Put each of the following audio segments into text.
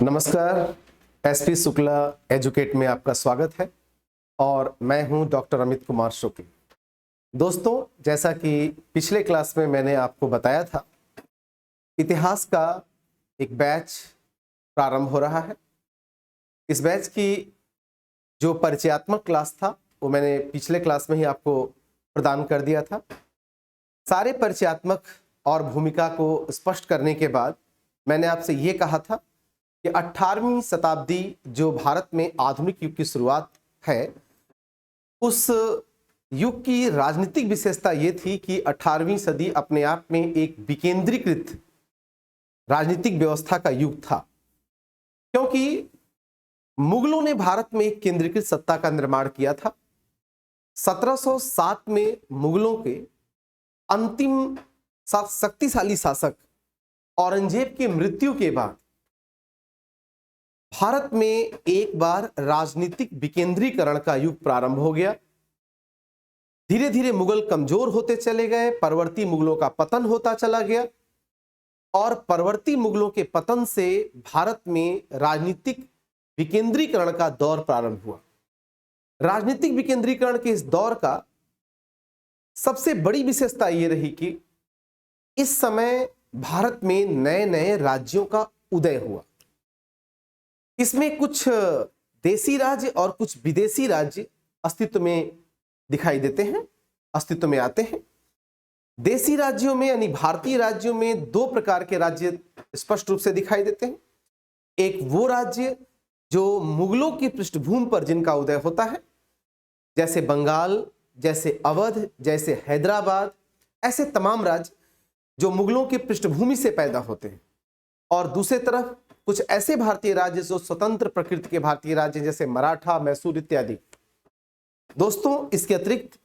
नमस्कार। SP Shukla educate में आपका स्वागत है और मैं हूं डॉक्टर अमित कुमार शुक्ल। दोस्तों, जैसा कि पिछले क्लास में मैंने आपको बताया था, इतिहास का एक बैच प्रारंभ हो रहा है। इस बैच की जो परिचयात्मक क्लास था वो मैंने पिछले क्लास में ही आपको प्रदान कर दिया था। सारे परिचयात्मक और भूमिका को स्पष्ट करने के बाद मैंने आपसे ये कहा था कि 18वीं शताब्दी जो भारत में आधुनिक युग की शुरुआत है, उस युग की राजनीतिक विशेषता ये थी कि 18वीं सदी अपने आप में एक विकेंद्रीकृत राजनीतिक व्यवस्था का युग था, क्योंकि मुगलों ने भारत में एक केंद्रीकृत सत्ता का निर्माण किया था। 1707 में मुगलों के अंतिम शक्तिशाली शासक औरंगजेब की मृत्यु के बाद भारत में एक बार राजनीतिक विकेंद्रीकरण का युग प्रारंभ हो गया। धीरे धीरे मुगल कमजोर होते चले गए, परवर्ती मुगलों का पतन होता चला गया और परवर्ती मुगलों के पतन से भारत में राजनीतिक विकेंद्रीकरण का दौर प्रारंभ हुआ। राजनीतिक विकेंद्रीकरण के इस दौर का सबसे बड़ी विशेषता यह रही कि इस समय भारत में नए नए राज्यों का उदय हुआ। इसमें कुछ देसी राज्य और कुछ विदेशी राज्य अस्तित्व में दिखाई देते हैं, अस्तित्व में आते हैं। देसी राज्यों में यानी भारतीय राज्यों में दो प्रकार के राज्य स्पष्ट रूप से दिखाई देते हैं। एक वो राज्य जो मुगलों की पृष्ठभूमि पर जिनका उदय होता है, जैसे बंगाल, जैसे अवध, जैसे हैदराबाद, ऐसे तमाम राज्य जो मुगलों की पृष्ठभूमि से पैदा होते हैं। और दूसरी तरफ कुछ ऐसे भारतीय राज्य जो स्वतंत्र प्रकृति के भारतीय राज्य, जैसे मराठा, मैसूर इत्यादि। दोस्तों, इसके अतिरिक्त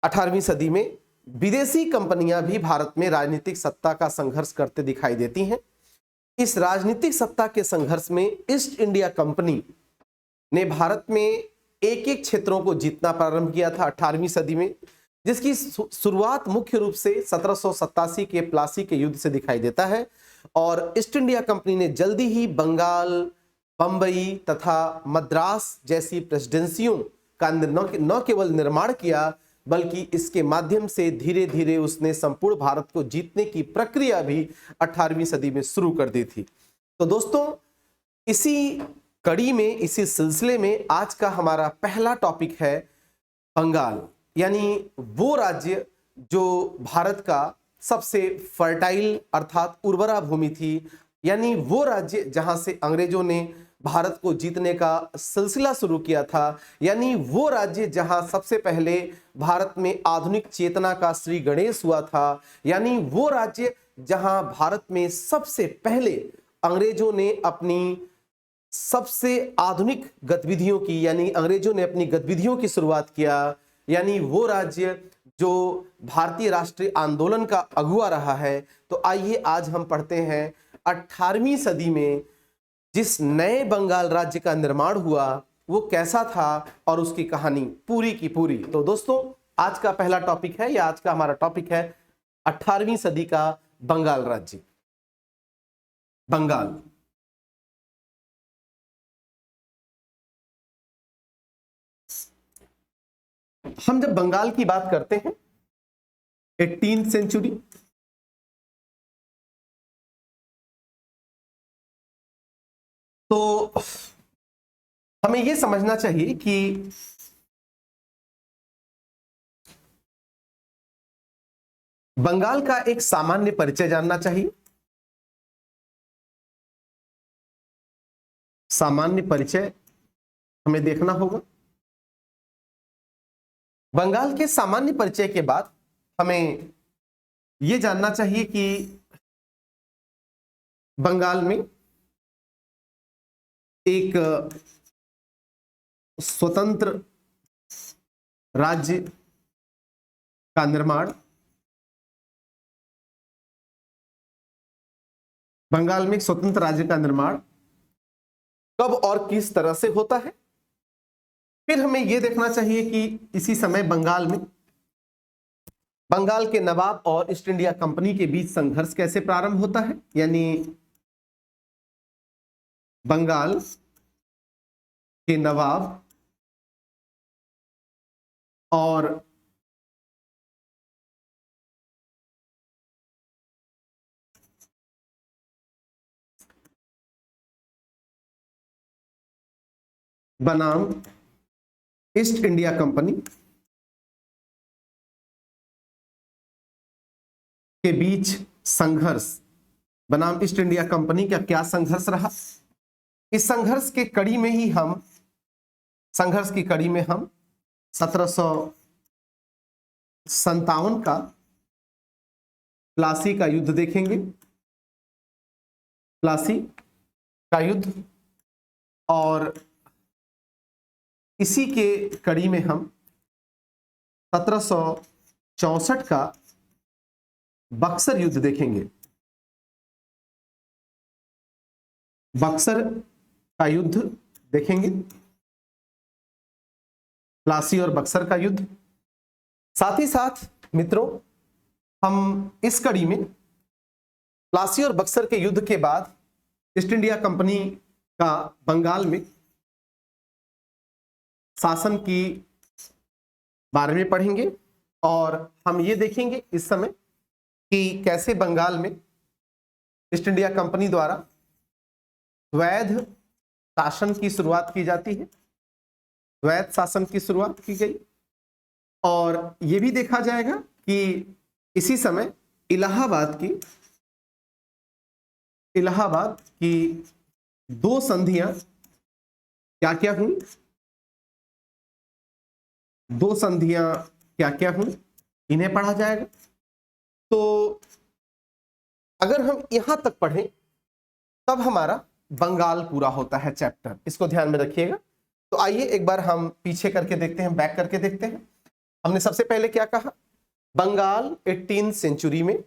18वीं सदी में विदेशी कंपनियां भी भारत में राजनीतिक सत्ता का संघर्ष करते दिखाई देती हैं। इस राजनीतिक सत्ता के संघर्ष में ईस्ट इंडिया कंपनी ने भारत में एक एक क्षेत्रों को जीतना प्रारंभ किया था 18वीं सदी में, जिसकी शुरुआत मुख्य रूप से 1787 के प्लासी के युद्ध से दिखाई देता है। और ईस्ट इंडिया कंपनी ने जल्दी ही बंगाल, बंबई तथा मद्रास जैसी प्रेसिडेंसियों का न केवल निर्माण किया, बल्कि इसके माध्यम से धीरे धीरे उसने संपूर्ण भारत को जीतने की प्रक्रिया भी 18वीं सदी में शुरू कर दी थी। तो दोस्तों, इसी कड़ी में, इसी सिलसिले में आज का हमारा पहला टॉपिक है बंगाल, यानी वो राज्य जो भारत का सबसे फर्टाइल अर्थात उर्वरा भूमि थी, यानी वो राज्य जहां से अंग्रेजों ने भारत को जीतने का सिलसिला शुरू किया था, यानी वो राज्य जहां सबसे पहले भारत में आधुनिक चेतना का श्री गणेश हुआ था, यानी वो राज्य जहां भारत में सबसे पहले अंग्रेजों ने अपनी सबसे आधुनिक गतिविधियों की, यानी अंग्रेजों ने अपनी गतिविधियों की शुरुआत किया, यानी वो राज्य जो भारतीय राष्ट्रीय आंदोलन का अगुवा रहा है। तो आइए आज हम पढ़ते हैं 18वीं सदी में जिस नए बंगाल राज्य का निर्माण हुआ वो कैसा था और उसकी कहानी पूरी की पूरी। तो दोस्तों, आज का पहला टॉपिक है, या आज का हमारा टॉपिक है 18वीं सदी का बंगाल राज्य। बंगाल हम जब बंगाल की बात करते हैं 18th सेंचुरी, तो हमें यह समझना चाहिए कि बंगाल का एक सामान्य परिचय जानना चाहिए। सामान्य परिचय हमें देखना होगा। बंगाल के सामान्य परिचय के बाद हमें यह जानना चाहिए कि बंगाल में एक स्वतंत्र राज्य का निर्माण, बंगाल में एक स्वतंत्र राज्य का निर्माण कब और किस तरह से होता है। फिर हमें यह देखना चाहिए कि इसी समय बंगाल में बंगाल के नवाब और ईस्ट इंडिया कंपनी के बीच संघर्ष कैसे प्रारंभ होता है, यानी बंगाल के नवाब और बनाम ईस्ट इंडिया कंपनी के बीच संघर्ष, बनाम ईस्ट इंडिया कंपनी का क्या संघर्ष रहा। इस संघर्ष की कड़ी में 1757 का प्लासी का युद्ध देखेंगे। प्लासी का युद्ध, और इसी के कड़ी में हम 1764 का बक्सर युद्ध देखेंगे। बक्सर का युद्ध देखेंगे, प्लासी और बक्सर का युद्ध। साथ ही साथ मित्रों, हम इस कड़ी में प्लासी और बक्सर के युद्ध के बाद ईस्ट इंडिया कंपनी का बंगाल में शासन की बारे में पढ़ेंगे, और हम ये देखेंगे इस समय कि कैसे बंगाल में ईस्ट इंडिया कंपनी द्वारा द्वैध शासन की शुरुआत की जाती है। द्वैध शासन की शुरुआत की गई, और यह भी देखा जाएगा कि इसी समय इलाहाबाद की दो संधियां क्या क्या हुई, इन्हें पढ़ा जाएगा। तो अगर हम यहां तक पढ़ें तब हमारा बंगाल पूरा होता है चैप्टर, इसको ध्यान में रखिएगा। तो आइए एक बार हम पीछे करके देखते हैं, बैक करके देखते हैं। हमने सबसे पहले क्या कहा, बंगाल 18वीं सेंचुरी में,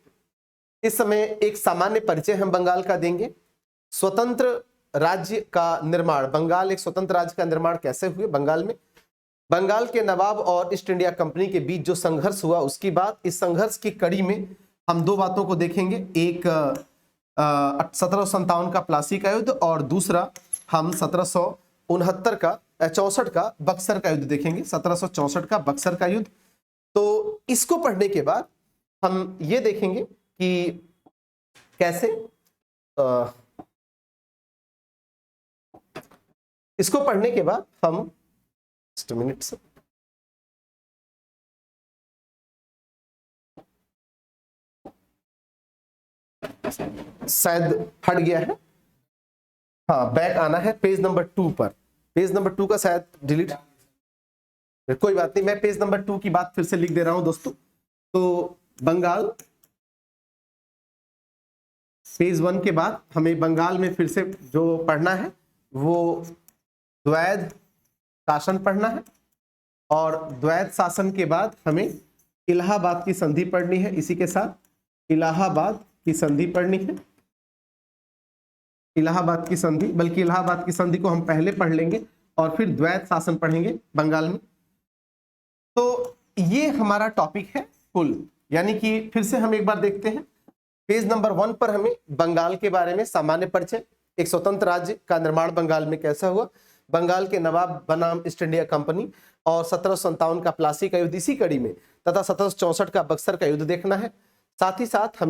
इस समय एक सामान्य परिचय हम बंगाल का देंगे। स्वतंत्र राज्य का निर्माण, बंगाल एक स्वतंत्र राज्य का निर्माण कैसे हुए बंगाल में, बंगाल के नवाब और ईस्ट इंडिया कंपनी के बीच जो संघर्ष हुआ उसकी बात। इस संघर्ष की कड़ी में हम दो बातों को देखेंगे, एक 1757 का प्लासी का युद्ध, और दूसरा हम 1764 का बक्सर का युद्ध देखेंगे। 1764 का बक्सर का युद्ध। तो इसको पढ़ने के बाद हम ये देखेंगे कि कैसे इसको पढ़ने के बाद हम मिनट से शायद हट गया है, हाँ बैक आना है पेज नंबर 2 पर। पेज नंबर 2 का शायद डिलीट, कोई बात नहीं, मैं पेज नंबर 2 की बात फिर से लिख दे रहा हूं दोस्तों। तो बंगाल पेज 1 के बाद हमें बंगाल में फिर से जो पढ़ना है वो द्वैध शासन पढ़ना है, और द्वैध शासन के बाद हमें इलाहाबाद की संधि पढ़नी है। इसी के साथ इलाहाबाद की संधि पढ़नी है। इलाहाबाद की संधि, बल्कि इलाहाबाद की संधि को हम पहले पढ़ लेंगे और फिर द्वैध शासन पढ़ेंगे बंगाल में। तो ये हमारा टॉपिक है कुल, यानी कि फिर से हम एक बार देखते हैं। पेज नंबर 1 पर हमें बंगाल के बारे में सामान्य परिचय, एक स्वतंत्र राज्य का निर्माण बंगाल में कैसा हुआ, बंगाल के नवाब बनाम ईस्ट इंडिया कंपनी, और 1757 का प्लासी का युद्ध इसी कड़ी में, तथा 1764 का बक्सर का युद्ध देखना है। साथ ही साथ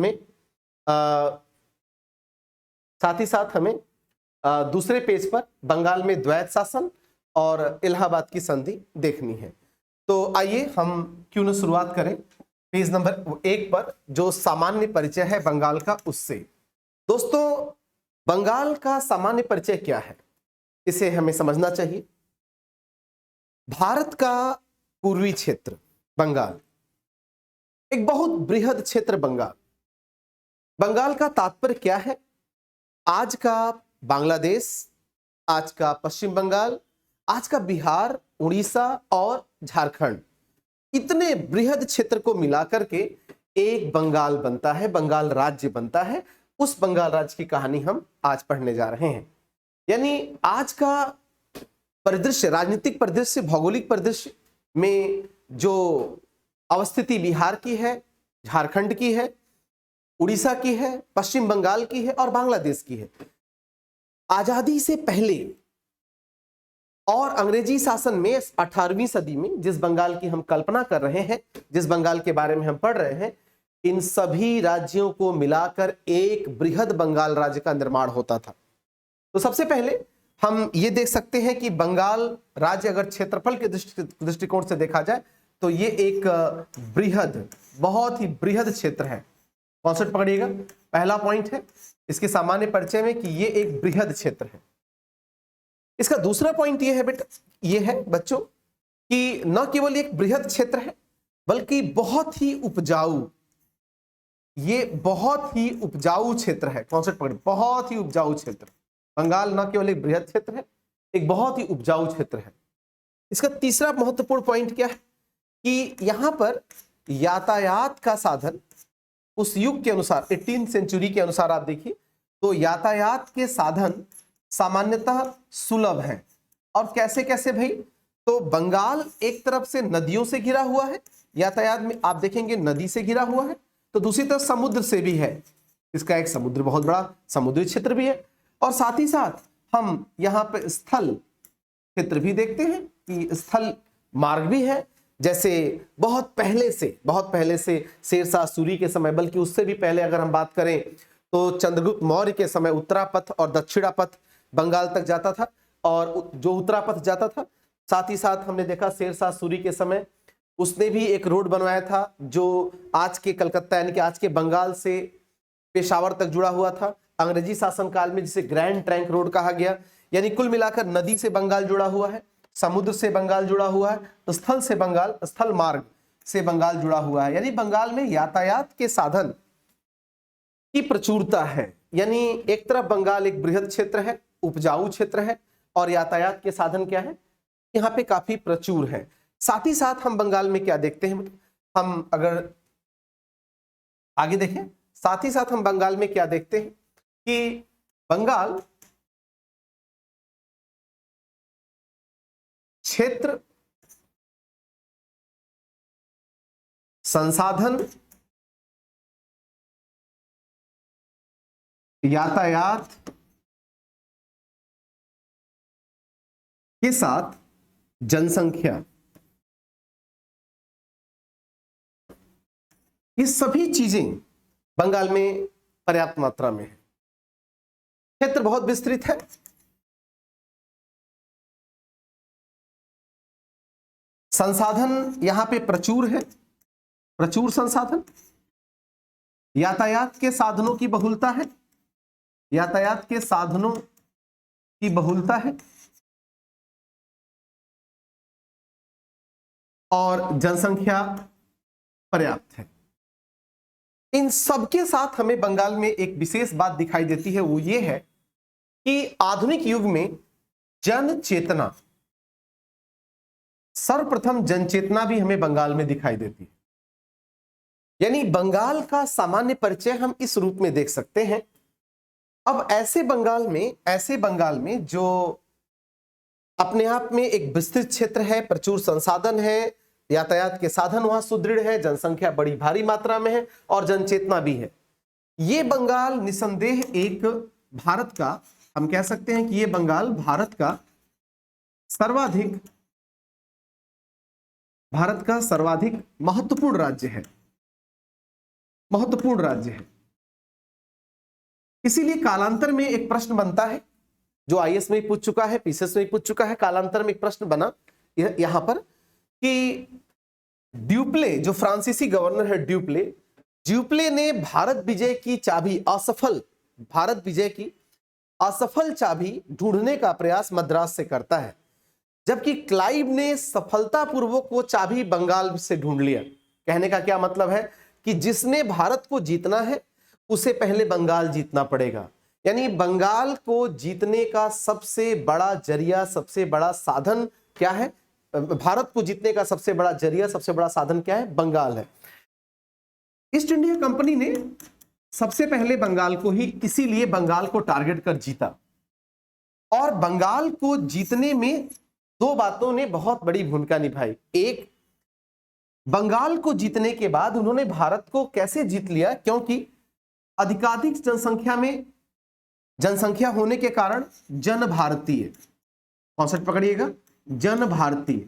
हमें दूसरे पेज पर बंगाल में द्वैध शासन और इलाहाबाद की संधि देखनी है। तो आइए हम क्यों न शुरुआत करें पेज नंबर 1 पर, जो सामान्य परिचय है बंगाल का, उससे। दोस्तों, बंगाल का सामान्य परिचय क्या है, इसे हमें समझना चाहिए। भारत का पूर्वी क्षेत्र बंगाल, एक बहुत बृहद क्षेत्र बंगाल। बंगाल का तात्पर्य क्या है, आज का बांग्लादेश, आज का पश्चिम बंगाल, आज का बिहार, उड़ीसा और झारखंड, इतने बृहद क्षेत्र को मिलाकर के एक बंगाल बनता है, बंगाल राज्य बनता है। उस बंगाल राज्य की कहानी हम आज पढ़ने जा रहे हैं। यानी आज का परिदृश्य, राजनीतिक परिदृश्य, भौगोलिक परिदृश्य में जो अवस्थिति बिहार की है, झारखंड की है, उड़ीसा की है, पश्चिम बंगाल की है और बांग्लादेश की है, आजादी से पहले और अंग्रेजी शासन में 18वीं सदी में जिस बंगाल की हम कल्पना कर रहे हैं, जिस बंगाल के बारे में हम पढ़ रहे हैं, इन सभी राज्यों को मिलाकर एक बृहद बंगाल राज्य का निर्माण होता था। तो सबसे पहले हम ये देख सकते हैं कि बंगाल राज्य अगर क्षेत्रफल के दृष्टिकोण से देखा जाए तो ये एक बृहद, बहुत ही बृहद क्षेत्र है। कॉन्सेप्ट पकड़िएगा, पहला पॉइंट है इसके सामान्य परिचय में कि ये एक बृहद क्षेत्र है। इसका दूसरा पॉइंट ये है बेटा, ये है बच्चों कि न केवल एक बृहद क्षेत्र है बल्कि बहुत ही उपजाऊ, ये बहुत ही उपजाऊ क्षेत्र है। कॉन्सेप्ट पकड़िए, बहुत ही उपजाऊ क्षेत्र। बंगाल न केवल एक बृहद क्षेत्र है, एक बहुत ही उपजाऊ क्षेत्र है। इसका तीसरा महत्वपूर्ण पॉइंट क्या है कि यहां पर यातायात का साधन उस युग के अनुसार, 18वीं सेंचुरी के अनुसार आप देखिए तो यातायात के साधन सामान्यतः सुलभ हैं। और कैसे कैसे भाई? तो बंगाल एक तरफ से नदियों से घिरा हुआ है, यातायात में आप देखेंगे नदी से घिरा हुआ है, तो दूसरी तरफ समुद्र से भी है, इसका एक समुद्र, बहुत बड़ा समुद्री क्षेत्र भी है। और साथ ही साथ हम यहाँ पे स्थल क्षेत्र भी देखते हैं कि स्थल मार्ग भी है। जैसे बहुत पहले से शेरशाह सूरी के समय, बल्कि उससे भी पहले अगर हम बात करें तो चंद्रगुप्त मौर्य के समय उत्तरापथ और दक्षिणापथ बंगाल तक जाता था। और जो उत्तरापथ जाता था, साथ ही साथ हमने देखा शेरशाह सूरी के समय उसने भी एक रोड बनवाया था जो आज के कलकत्ता यानी कि आज के बंगाल से पेशावर तक जुड़ा हुआ था। अंग्रेजी शासनकाल में जिसे ग्रैंड ट्रंक रोड कहा गया। यानी कुल मिलाकर नदी से बंगाल जुड़ा हुआ है, समुद्र से बंगाल जुड़ा हुआ है, स्थल से बंगाल, स्थल मार्ग से बंगाल जुड़ा हुआ है। यानी बंगाल में यातायात के साधन की प्रचुरता है। यानी एक तरफ बंगाल एक बृहद क्षेत्र है, उपजाऊ क्षेत्र है, और यातायात के साधन क्या है, यहाँ पे काफी प्रचुर है। साथ ही साथ हम बंगाल में क्या देखते हैं, हम अगर आगे देखें, साथ ही साथ हम बंगाल में क्या देखते हैं कि बंगाल क्षेत्र, संसाधन, यातायात के साथ जनसंख्या, ये सभी चीजें बंगाल में पर्याप्त मात्रा में है। क्षेत्र बहुत विस्तृत है, संसाधन यहां पे प्रचुर है, प्रचुर संसाधन, यातायात के साधनों की बहुलता है, यातायात के साधनों की बहुलता है, और जनसंख्या पर्याप्त है। इन सबके साथ हमें बंगाल में एक विशेष बात दिखाई देती है, वो ये है कि आधुनिक युग में जन चेतना, सर्वप्रथम जन चेतना भी हमें बंगाल में दिखाई देती है। यानी बंगाल का सामान्य परिचय हम इस रूप में देख सकते हैं। अब ऐसे बंगाल में जो अपने आप में एक विस्तृत क्षेत्र है, प्रचुर संसाधन है, यातायात के साधन वहां सुदृढ़ है, जनसंख्या बड़ी भारी मात्रा में है और जनचेतना भी है। ये बंगाल निसंदेह एक भारत का, हम कह सकते हैं कि ये बंगाल भारत का सर्वाधिक महत्वपूर्ण राज्य है, महत्वपूर्ण राज्य है। इसीलिए कालांतर में एक प्रश्न बनता है जो आईएएस में पूछ चुका है, पीसीएस में पूछ चुका है। कालांतर में एक प्रश्न बना यहां पर कि ड्यूप्ले, जो फ्रांसीसी गवर्नर है ड्यूप्ले ने भारत विजय की असफल चाबी ढूंढने का प्रयास मद्रास से करता है, जबकि क्लाइव ने सफलतापूर्वक वो चाबी बंगाल से ढूंढ लिया। कहने का क्या मतलब है कि जिसने भारत को जीतना है उसे पहले बंगाल जीतना पड़ेगा। यानी बंगाल को जीतने का सबसे बड़ा जरिया, सबसे बड़ा साधन क्या है? भारत को जीतने का सबसे बड़ा जरिया, सबसे बड़ा साधन क्या है? बंगाल है। ईस्ट इंडिया कंपनी ने सबसे पहले बंगाल को ही, इसीलिए बंगाल को टारगेट कर जीता। और बंगाल को जीतने में दो बातों ने बहुत बड़ी भूमिका निभाई। एक, बंगाल को जीतने के बाद उन्होंने भारत को कैसे जीत लिया, क्योंकि अधिकाधिक जनसंख्या में जनसंख्या होने के कारण जन भारतीय, कॉन्सेप्ट पकड़िएगा, जन भारतीय।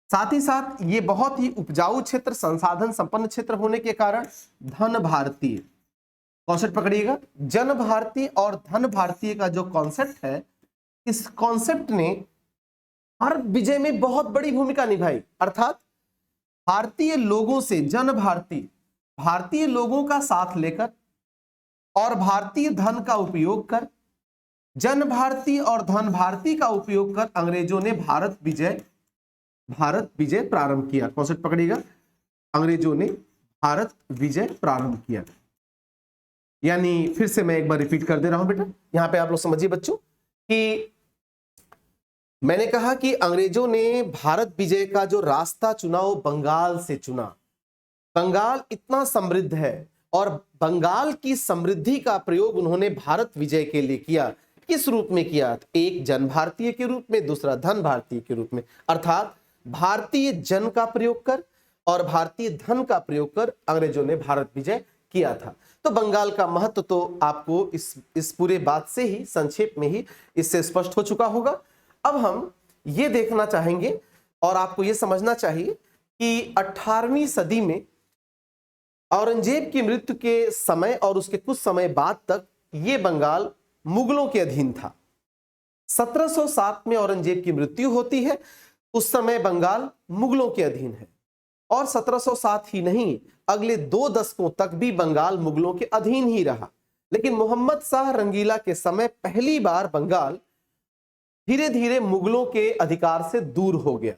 साथ ही साथ ये बहुत ही उपजाऊ क्षेत्र, संसाधन संपन्न क्षेत्र होने के कारण धन भारतीय, कॉन्सेप्ट पकड़िएगा। जन भारतीय और धन भारतीय का जो कॉन्सेप्ट है, इस कॉन्सेप्ट ने भारत विजय में बहुत बड़ी भूमिका निभाई। अर्थात भारतीय लोगों से, जन भारतीय, भारतीय लोगों का साथ लेकर और भारतीय धन का उपयोग कर, जन भारतीय और धन भारतीय का उपयोग कर अंग्रेजों ने भारत विजय प्रारंभ किया। कॉन्सेप्ट पकड़िएगा, अंग्रेजों ने भारत विजय प्रारंभ किया। यानी फिर से मैं एक बार रिपीट कर दे रहा हूं बेटा, यहां पे आप लोग समझिए बच्चों कि मैंने कहा कि अंग्रेजों ने भारत विजय का जो रास्ता चुना वो बंगाल से चुना। बंगाल इतना समृद्ध है और बंगाल की समृद्धि का प्रयोग उन्होंने भारत विजय के लिए किया। किस रूप में किया? एक जन भारतीय के रूप में, दूसरा धन भारतीय के रूप में। अर्थात भारतीय जन का प्रयोग कर और भारतीय धन का प्रयोग कर अंग्रेजों ने भारत विजय किया था। तो बंगाल का महत्व तो आपको इस पूरे बात से ही, संक्षेप में ही इससे स्पष्ट हो चुका होगा। अब हम ये देखना चाहेंगे और आपको ये समझना चाहिए कि 18वीं सदी में औरंगजेब की मृत्यु के समय और उसके कुछ समय बाद तक ये बंगाल मुगलों के अधीन था। 1707 में औरंगजेब की मृत्यु होती है, उस समय बंगाल मुगलों के अधीन है। और 1707 ही नहीं, अगले 2 दशकों तक भी बंगाल मुगलों के अधीन ही रहा। लेकिन मोहम्मद शाह रंगीला के समय पहली बार बंगाल धीरे धीरे मुगलों के अधिकार से दूर हो गया।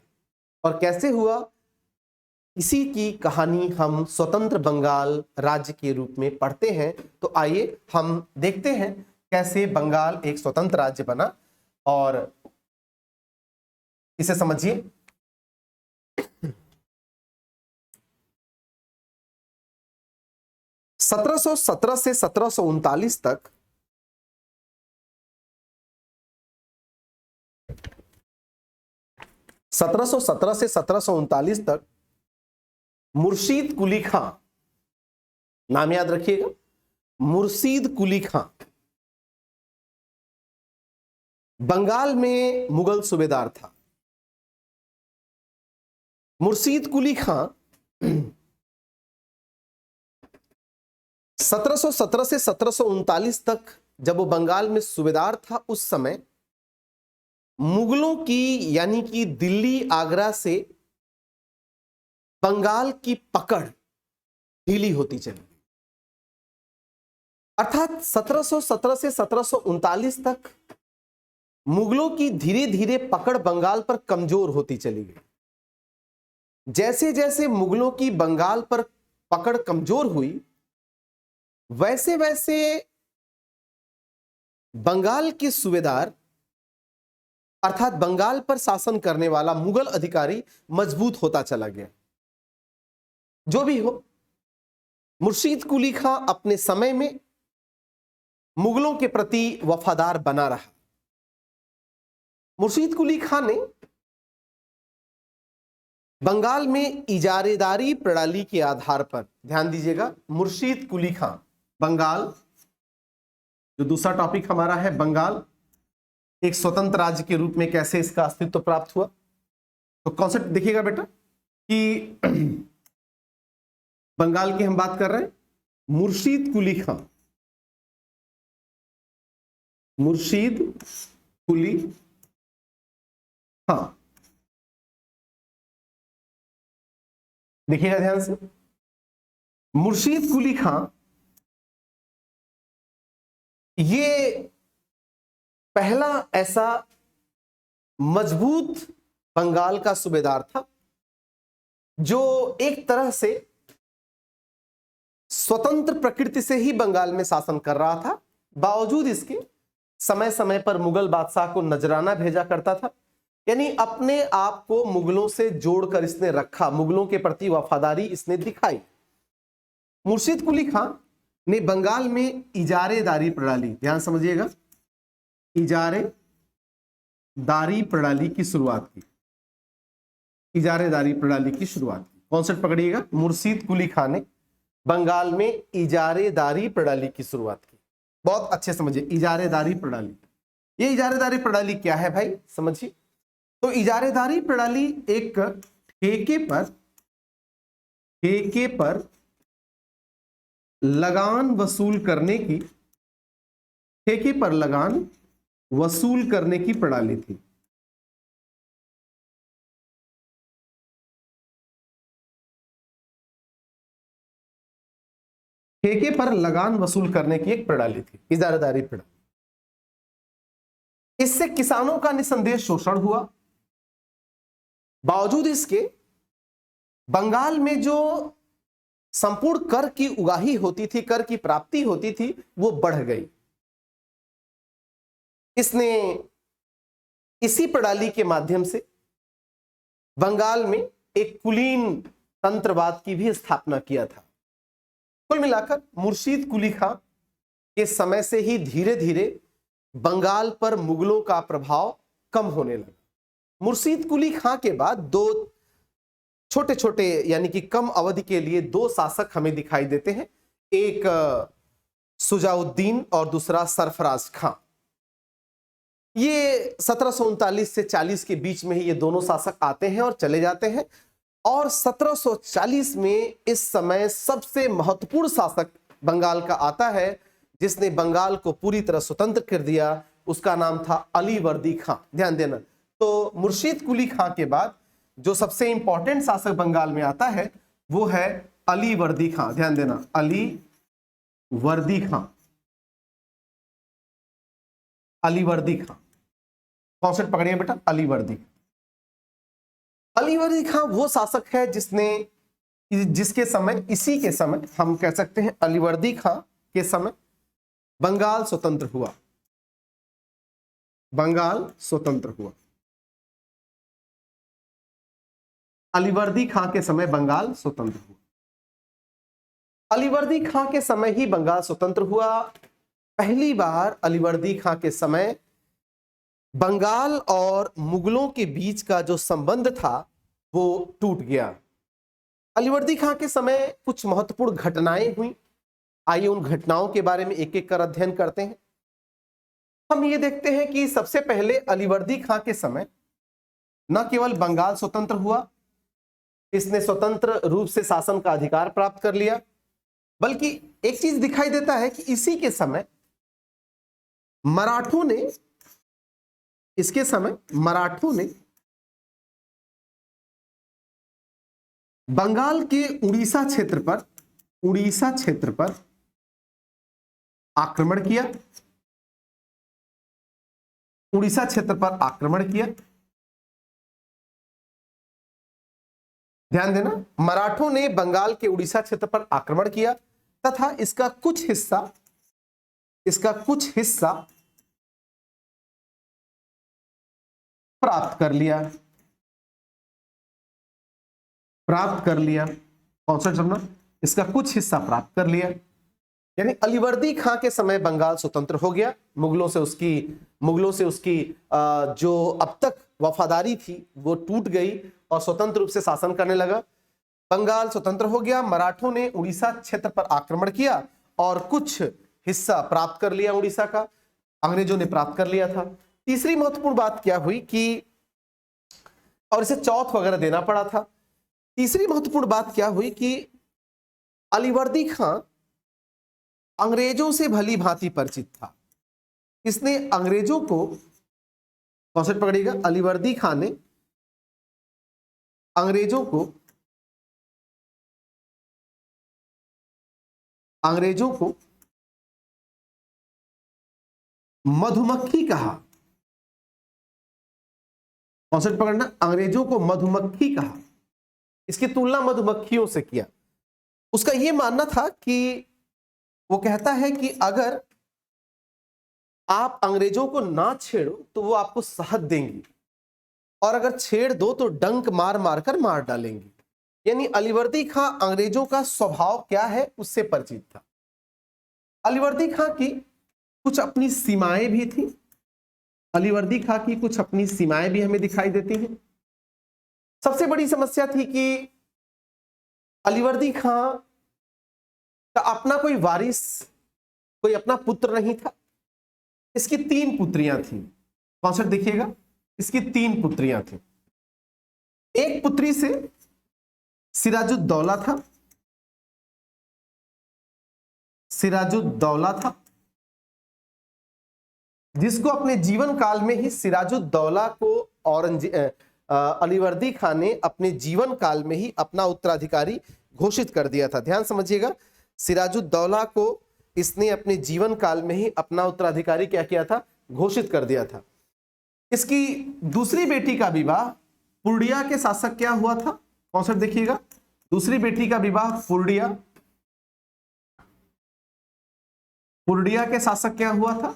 और कैसे हुआ, इसी की कहानी हम स्वतंत्र बंगाल राज्य के रूप में पढ़ते हैं। तो आइए हम देखते हैं कैसे बंगाल एक स्वतंत्र राज्य बना और इसे समझिए। सत्रह से 1739 तक से 1739 तक मुर्शीद कुली खां, नाम याद रखिएगा, मुर्शीद कुली खां बंगाल में मुगल सूबेदार था। मुर्शीद कुली खां 1717 से 1739 तक जब वो बंगाल में सूबेदार था, उस समय मुगलों की यानी कि दिल्ली आगरा से बंगाल की पकड़ ढीली होती चली। अर्थात 1717 से 1739 तक मुगलों की धीरे धीरे पकड़ बंगाल पर कमजोर होती चली गई। जैसे जैसे मुगलों की बंगाल पर पकड़ कमजोर हुई, वैसे वैसे बंगाल के सूबेदार अर्थात बंगाल पर शासन करने वाला मुगल अधिकारी मजबूत होता चला गया। जो भी हो, मुर्शीद कुली खां अपने समय में मुगलों के प्रति वफादार बना रहा। मुर्शीद कुली खां ने बंगाल में इजारेदारी प्रणाली के आधार पर, ध्यान दीजिएगा, मुर्शीद कुली खां बंगाल, जो दूसरा टॉपिक हमारा है, बंगाल एक स्वतंत्र राज्य के रूप में कैसे इसका अस्तित्व प्राप्त हुआ। तो कॉन्सेप्ट देखिएगा बेटा कि बंगाल की हम बात कर रहे हैं, मुर्शीद कुली खां, मुर्शीद कुली खां, देखिएगा ध्यान से, मुर्शीद कुली खां ये पहला ऐसा मजबूत बंगाल का सूबेदार था जो एक तरह से स्वतंत्र प्रकृति से ही बंगाल में शासन कर रहा था। बावजूद इसके समय समय पर मुगल बादशाह को नजराना भेजा करता था, यानी अपने आप को मुगलों से जोड़कर इसने रखा, मुगलों के प्रति वफादारी इसने दिखाई। मुर्शीद कुली खां ने बंगाल में इजारेदारी प्रणाली, ध्यान समझिएगा, इजारेदारी प्रणाली की शुरुआत की, इजारेदारी प्रणाली की शुरुआत की। कॉन्सेप्ट पकड़िएगा, मुर्शीद कुली खां ने बंगाल में इजारेदारी प्रणाली की शुरुआत की। बहुत अच्छे समझिए, इजारेदारी प्रणाली। ये इजारेदारी प्रणाली क्या है भाई, समझिए। तो इजारेदारी प्रणाली एक ठेके पर लगान वसूल करने की, ठेके पर लगान वसूल करने की प्रणाली थी। ठेके पर लगान वसूल करने की एक प्रणाली थी, इजारेदारी प्रणाली। इससे किसानों का निस्संदेह शोषण हुआ। बावजूद इसके बंगाल में जो संपूर्ण कर की उगाही होती थी, कर की प्राप्ति होती थी, वो बढ़ गई। इसने इसी प्रणाली के माध्यम से बंगाल में एक कुलीन तंत्रवाद की भी स्थापना किया था। कुल मिलाकर मुर्शीद कुली खां के समय से ही धीरे धीरे बंगाल पर मुगलों का प्रभाव कम होने लगा। मुर्शीद कुली खां के बाद दो छोटे छोटे यानी कि कम अवधि के लिए दो शासक हमें दिखाई देते हैं, एक सुजाउद्दीन और दूसरा सरफराज खां। ये 1739 से 40 के बीच में ही ये दोनों शासक आते हैं और चले जाते हैं। और 1740 में इस समय सबसे महत्वपूर्ण शासक बंगाल का आता है, जिसने बंगाल को पूरी तरह स्वतंत्र कर दिया। उसका नाम था अलीवर्दी खां। ध्यान देना, तो मुर्शीद कुली खां के बाद जो सबसे इंपॉर्टेंट शासक बंगाल में आता है वो है अलीवर्दी खां। ध्यान देना, अलीवर्दी खां। अलीवर्दी खां कॉन्सेप्ट पकड़िए बेटा, अलीवर्दी। अलीवर्दी खां वो शासक है जिसके समय, इसी के समय हम कह सकते हैं अलीवर्दी खां के समय बंगाल स्वतंत्र हुआ। बंगाल स्वतंत्र हुआ। अलीवर्दी खां के समय बंगाल स्वतंत्र हुआ। अलीवर्दी खां के समय ही बंगाल स्वतंत्र हुआ। पहली बार अलीवर्दी खां के समय बंगाल और मुगलों के बीच का जो संबंध था वो टूट गया। अलीवर्दी खां के समय कुछ महत्वपूर्ण घटनाएं हुई। आइए उन घटनाओं के बारे में एक एक कर अध्ययन करते हैं। हम ये देखते हैं कि सबसे पहले अलीवर्दी खां के समय न केवल बंगाल स्वतंत्र हुआ, इसने स्वतंत्र रूप से शासन का अधिकार प्राप्त कर लिया, बल्कि एक चीज दिखाई देता है कि इसी के समय मराठों ने, इसके समय मराठों ने बंगाल के उड़ीसा क्षेत्र पर आक्रमण किया। उड़ीसा क्षेत्र पर आक्रमण किया। ध्यान देना, मराठों ने बंगाल के उड़ीसा क्षेत्र पर आक्रमण किया तथा इसका कुछ हिस्सा प्राप्त कर लिया। कॉन्सेप्ट समझना, इसका कुछ हिस्सा प्राप्त कर लिया। यानी अलीवर्दी खां के समय बंगाल स्वतंत्र हो गया। मुगलों से उसकी जो अब तक वफादारी थी वो टूट गई और स्वतंत्र रूप से शासन करने लगा। बंगाल स्वतंत्र हो गया। मराठों ने उड़ीसा क्षेत्र पर आक्रमण किया और कुछ हिस्सा प्राप्त कर लिया उड़ीसा का, अंग्रेजों ने प्राप्त कर लिया था। तीसरी महत्वपूर्ण बात क्या हुई कि, और इसे चौथ वगैरह देना पड़ा था। तीसरी महत्वपूर्ण बात क्या हुई कि अलीवर्दी खां अंग्रेजों से भली भांति परिचित था। इसने अंग्रेजों को, कॉन्सेप्ट पकड़िएगा, अलीवर्दी खां ने अंग्रेजों को मधुमक्खी कहा। कॉन्सेप्ट पकड़ना, अंग्रेजों को मधुमक्खी कहा। इसकी तुलना मधुमक्खियों से किया। उसका यह मानना था कि वो कहता है कि अगर आप अंग्रेजों को ना छेड़ो तो वो आपको शहद देंगी, और अगर छेड़ दो तो डंक मार मार कर मार डालेंगी। यानी अलीवर्दी खां अंग्रेजों का स्वभाव क्या है उससे परिचित था। अलीवर्दी खां की कुछ अपनी सीमाएं भी थी। अलीवर्दी खां की कुछ अपनी सीमाएं भी हमें दिखाई देती हैं। सबसे बड़ी समस्या थी कि अलीवर्दी खां का अपना कोई वारिस कोई अपना पुत्र नहीं था। इसकी 3 पुत्रियां थी। कॉन्सेप्ट देखिएगा, इसकी 3 पुत्रियां थी। एक पुत्री से सिराजुद्दौला था, सिराजुद्दौला था, जिसको अपने जीवन काल में ही सिराजुद्दौला को अलीवर्दी खान ने अपने जीवन काल में ही अपना उत्तराधिकारी घोषित कर दिया था। ध्यान समझिएगा, सिराजुद्दौला को इसने अपने जीवन काल में ही अपना उत्तराधिकारी क्या किया था? घोषित कर दिया था। इसकी दूसरी बेटी का विवाह पुर्डिया के शासक क्या हुआ था? कॉन्सेप्ट देखिएगा, दूसरी बेटी का विवाह पुर्डिया के शासक क्या हुआ था?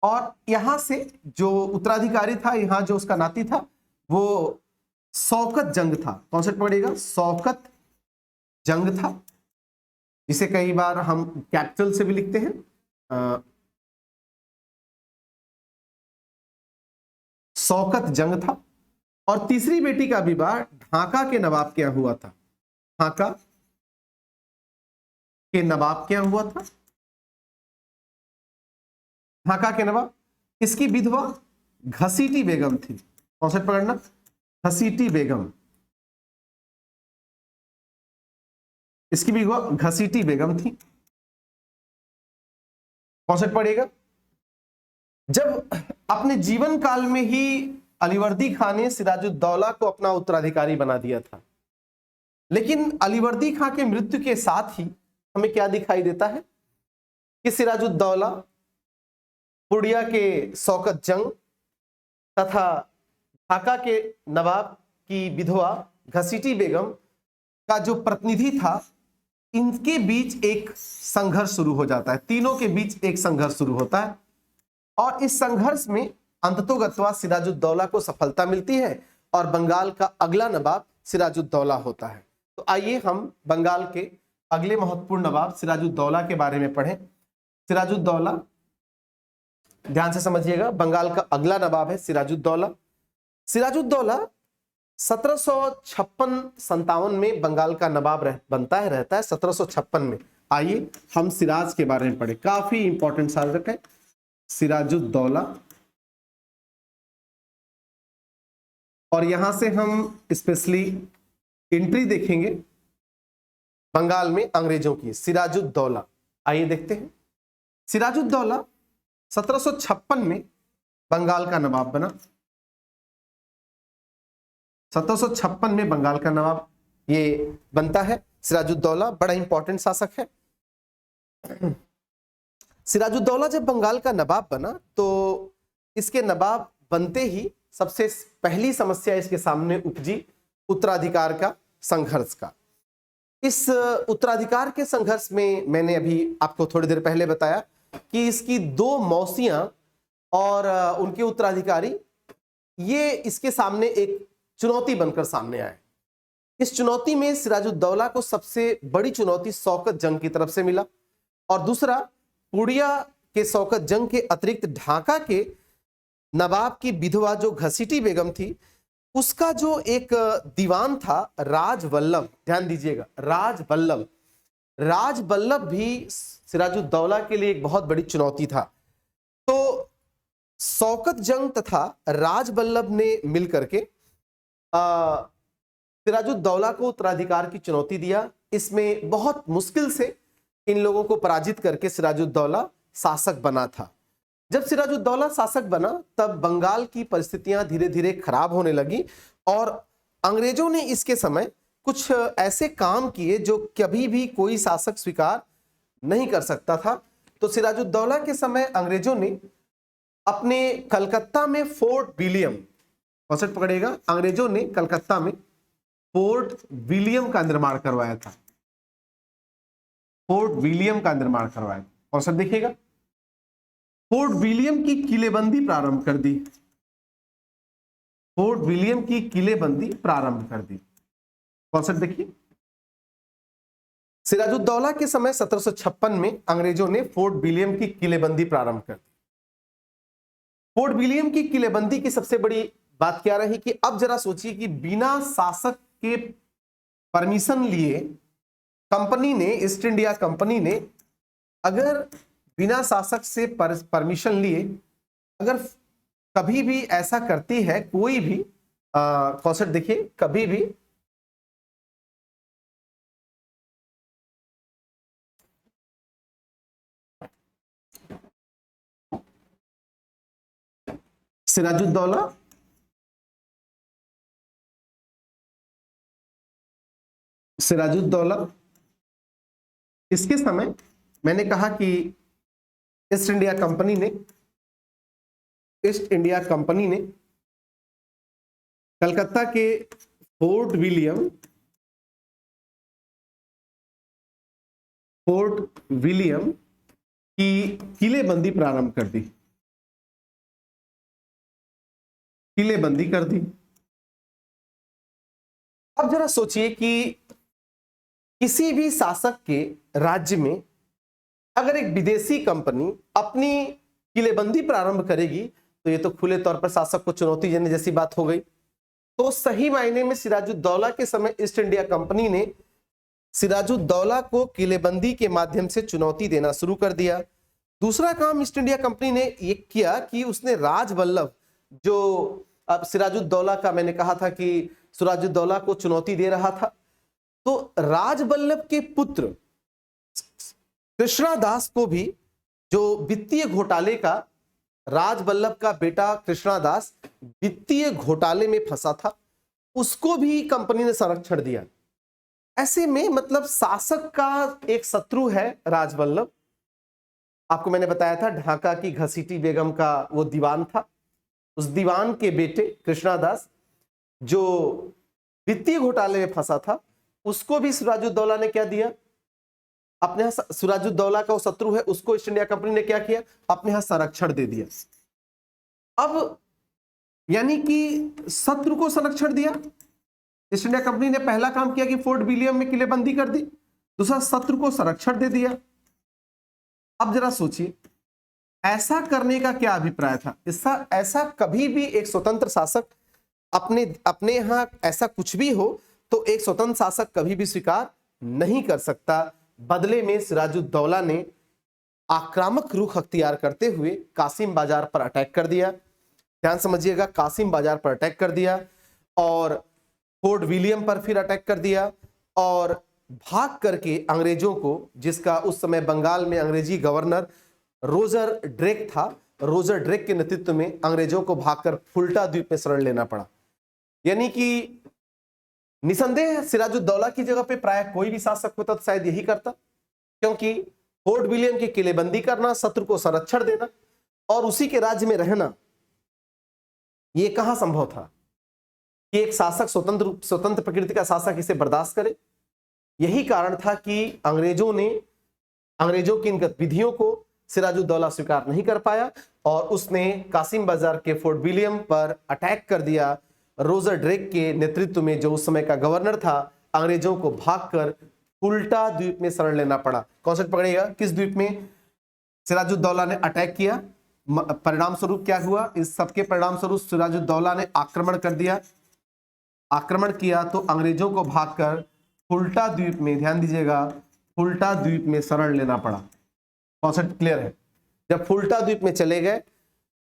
और यहां से जो उत्तराधिकारी था, यहां जो उसका नाती था वो शौकत जंग था। कॉन्सेप्ट पढ़िएगा, शौकत जंग था, इसे कई बार हम कैपिटल से भी लिखते हैं, शौकत जंग था। और तीसरी बेटी का विवाह ढाका के नवाब क्या हुआ था? ढाका के नवाब क्या हुआ था? ढाका के नवाब, इसकी विधवा घसीटी बेगम थी। कॉन्सेप्ट पढ़ना, घसीटी बेगम, इसकी विधवा घसीटी बेगम थी। कॉन्सेप्ट पढ़िएगा, जब अपने जीवन काल में ही अलीवर्दी खान ने सिराजुद्दौला को अपना उत्तराधिकारी बना दिया था, लेकिन अलीवर्दी खान के मृत्यु के साथ ही हमें क्या दिखाई देता है कि सिराजुद्दौला, पुर्डिया के शौकत जंग तथा ढाका के नवाब की विधवा घसीटी बेगम का जो प्रतिनिधि था, इनके बीच एक संघर्ष शुरू हो जाता है। तीनों के बीच एक संघर्ष शुरू होता है और इस संघर्ष में अंततोगत्वा सिराजुद्दौला को सफलता मिलती है और बंगाल का अगला नवाब सिराजुद्दौला होता है। तो आइए हम बंगाल के अगले महत्वपूर्ण नवाब सिराजुद्दौला के बारे में पढ़ें। सिराजुद्दौला, ध्यान से समझिएगा, बंगाल का अगला नवाब है सिराजुद्दौला। सिराजुद्दौला 1756-57 में बंगाल का नवाब रहता है 1756 में। आइए हम सिराज के बारे में पढ़ें, काफी इंपॉर्टेंट शासक है सिराजुद्दौला। और यहां से हम स्पेशली एंट्री देखेंगे बंगाल में अंग्रेजों की। सिराजुद्दौला, आइए देखते हैं। सिराजुद्दौला 1756 में बंगाल का नवाब बना। 1756 में बंगाल का नवाब ये बनता है सिराजुद्दौला, बड़ा इंपॉर्टेंट शासक है। सिराजुद्दौला जब बंगाल का नवाब बना तो इसके नवाब बनते ही सबसे पहली समस्या इसके सामने उपजी उत्तराधिकार का संघर्ष का। इस उत्तराधिकार के संघर्ष में मैंने अभी आपको थोड़ी देर पहले बताया कि इसकी 2 मौसियां और उनके उत्तराधिकारी ये इसके सामने एक चुनौती बनकर सामने आए। इस चुनौती में सिराजुद्दौला को सबसे बड़ी चुनौती शौकत जंग की तरफ से मिला और दूसरा पुर्डिया के शौकत जंग के अतिरिक्त ढाका के नवाब की विधवा जो घसीटी बेगम थी, उसका जो एक दीवान था राजवल्लभ, ध्यान दीजिएगा, राजवल्लभ भी सिराजुद्दौला के लिए एक बहुत बड़ी चुनौती था। तो शौकत जंग तथा राजवल्लभ ने मिलकर के सिराजुद्दौला को उत्तराधिकार की चुनौती दिया। इसमें बहुत मुश्किल से इन लोगों को पराजित करके सिराजुद्दौला शासक बना था। जब सिराजुद्दौला शासक बना तब बंगाल की परिस्थितियां धीरे धीरे खराब होने लगी और अंग्रेजों ने इसके समय कुछ ऐसे काम किए जो कभी भी कोई शासक स्वीकार नहीं कर सकता था। तो सिराजुद्दौला के समय अंग्रेजों ने अपने कलकत्ता में फोर्ट विलियम, कॉन्सेप्ट पकड़ेगा, अंग्रेजों ने कलकत्ता में फोर्ट विलियम का निर्माण करवाया था। फोर्ट विलियम का निर्माण करवाया, कॉन्सेप्ट देखिएगा, फोर्ट विलियम की किलेबंदी प्रारंभ कर दी। फोर्ट विलियम की किलेबंदी प्रारंभ कर दी, कॉन्सेप्ट देखिए। सिराजुद्दौला के समय 1756 में अंग्रेजों ने फोर्ट विलियम की किलेबंदी प्रारंभ कर दी। फोर्ट विलियम की किलेबंदी की सबसे बड़ी बात क्या रही कि अब जरा सोचिए कि बिना शासक के परमिशन लिए कंपनी ने, ईस्ट इंडिया कंपनी ने अगर बिना शासक से परमिशन लिए अगर कभी भी ऐसा करती है कोई भी कॉन्सेप्ट, देखिए कभी भी सिराजुद्दौला इसके समय मैंने कहा कि ईस्ट इंडिया कंपनी ने कलकत्ता के फोर्ट विलियम की किलेबंदी प्रारंभ कर दी, किलेबंदी कर दी। अब जरा सोचिए कि किसी भी शासक के राज्य में अगर एक विदेशी कंपनी अपनी किलेबंदी प्रारंभ करेगी तो ये तो खुले तौर पर शासक को चुनौती देने जैसी बात हो गई। तो सही मायने में सिराजुद्दौला के समय ईस्ट इंडिया कंपनी ने सिराजुद्दौला को किलेबंदी के माध्यम से चुनौती देना शुरू कर दिया। दूसरा काम ईस्ट इंडिया कंपनी ने ये किया कि उसने राजवल्लभ, जो अब सिराजुद्दौला का मैंने कहा था कि सिराजुद्दौला को चुनौती दे रहा था, तो राजवल्लभ के पुत्र कृष्णादास को भी, जो वित्तीय घोटाले का, राजवल्लभ का बेटा कृष्णादास वित्तीय घोटाले में फंसा था, उसको भी कंपनी ने संरक्षण दिया। ऐसे में मतलब शासक का एक शत्रु है राजवल्लभ। आपको मैंने बताया था ढाका की घसीटी बेगम का वो दीवान था, उस दीवान के बेटे कृष्णादास जो वित्तीय घोटाले में फंसा था, उसको भी सिराजुद्दौला ने क्या दिया, अपने यहां, सिराजुद्दौला का वो शत्रु है, उसको ईस्ट इंडिया कंपनी ने क्या किया, अपने यहां संरक्षण दे दिया। अब यानी कि शत्रु को संरक्षण दिया। ईस्ट इंडिया कंपनी ने पहला काम किया कि फोर्ट विलियम में किलेबंदी कर दी, दूसरा शत्रु को संरक्षण दे दिया। अब जरा सोचिए ऐसा करने का क्या अभिप्राय था। ऐसा कभी भी एक स्वतंत्र शासक अपने यहां ऐसा कुछ भी हो तो एक स्वतंत्र शासक कभी भी स्वीकार नहीं कर सकता। बदले में सिराजुद्दौला ने आक्रामक रुख अख्तियार करते हुए कासिम बाजार पर अटैक कर दिया। ध्यान समझिएगा, कासिम बाजार पर अटैक कर दिया और फोर्ट विलियम पर फिर अटैक कर दिया और भाग करके अंग्रेजों को, जिसका उस समय बंगाल में अंग्रेजी गवर्नर रोजर ड्रेक था, रोजर ड्रेक के नेतृत्व में अंग्रेजों को भागकर फुल्टा द्वीप में शरण लेना पड़ा। यानी कि निसंदेह सिराजुद्दौला की जगह पे प्राय कोई भी शासक होता तो शायद यही करता, क्योंकि फोर्ट विलियम की किलेबंदी करना, शत्रु को संरक्षण देना और उसी के राज्य में रहना, ये कहां संभव था कि एक शासक स्वतंत्र प्रकृति का शासक इसे बर्दाश्त करे। यही कारण था कि अंग्रेजों की इन गतिविधियों को सिराजुद्दौला स्वीकार नहीं कर पाया और उसने कासिम बाजार के फोर्ट विलियम पर अटैक कर दिया। रोजर ड्रेक के नेतृत्व में, जो उस समय का गवर्नर था, अंग्रेजों को भागकर फुल्टा द्वीप में शरण लेना पड़ा। कॉन्सेप्ट पकड़िएगा, किस द्वीप में सिराजुद्दौला ने अटैक किया, परिणाम स्वरूप क्या हुआ, इस सबके परिणाम स्वरूप सिराजुद्दौला ने आक्रमण कर दिया। आक्रमण किया तो अंग्रेजों को भागकर फुल्टा द्वीप में, ध्यान दीजिएगा, फुल्टा द्वीप में शरण लेना पड़ा। कॉन्सेप्ट क्लियर है। जब फुल्टा द्वीप में चले गए,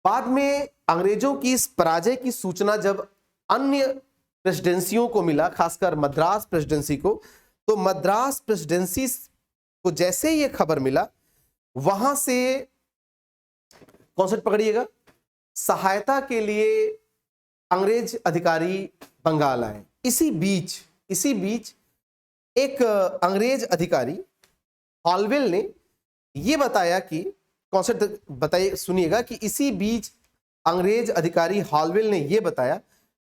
बाद में अंग्रेजों की इस पराजय की सूचना जब अन्य प्रेसिडेंसियों को मिला, खासकर मद्रास प्रेसिडेंसी को, तो मद्रास प्रेसिडेंसी को जैसे ये खबर मिला, वहां से कॉन्सेप्ट पकड़िएगा, सहायता के लिए अंग्रेज अधिकारी बंगाल आए। इसी बीच एक अंग्रेज अधिकारी हॉलवेल ने यह बताया कि, कॉन्सेप्ट बताइए, सुनिएगा कि इसी बीच अंग्रेज अधिकारी हॉलवेल ने यह बताया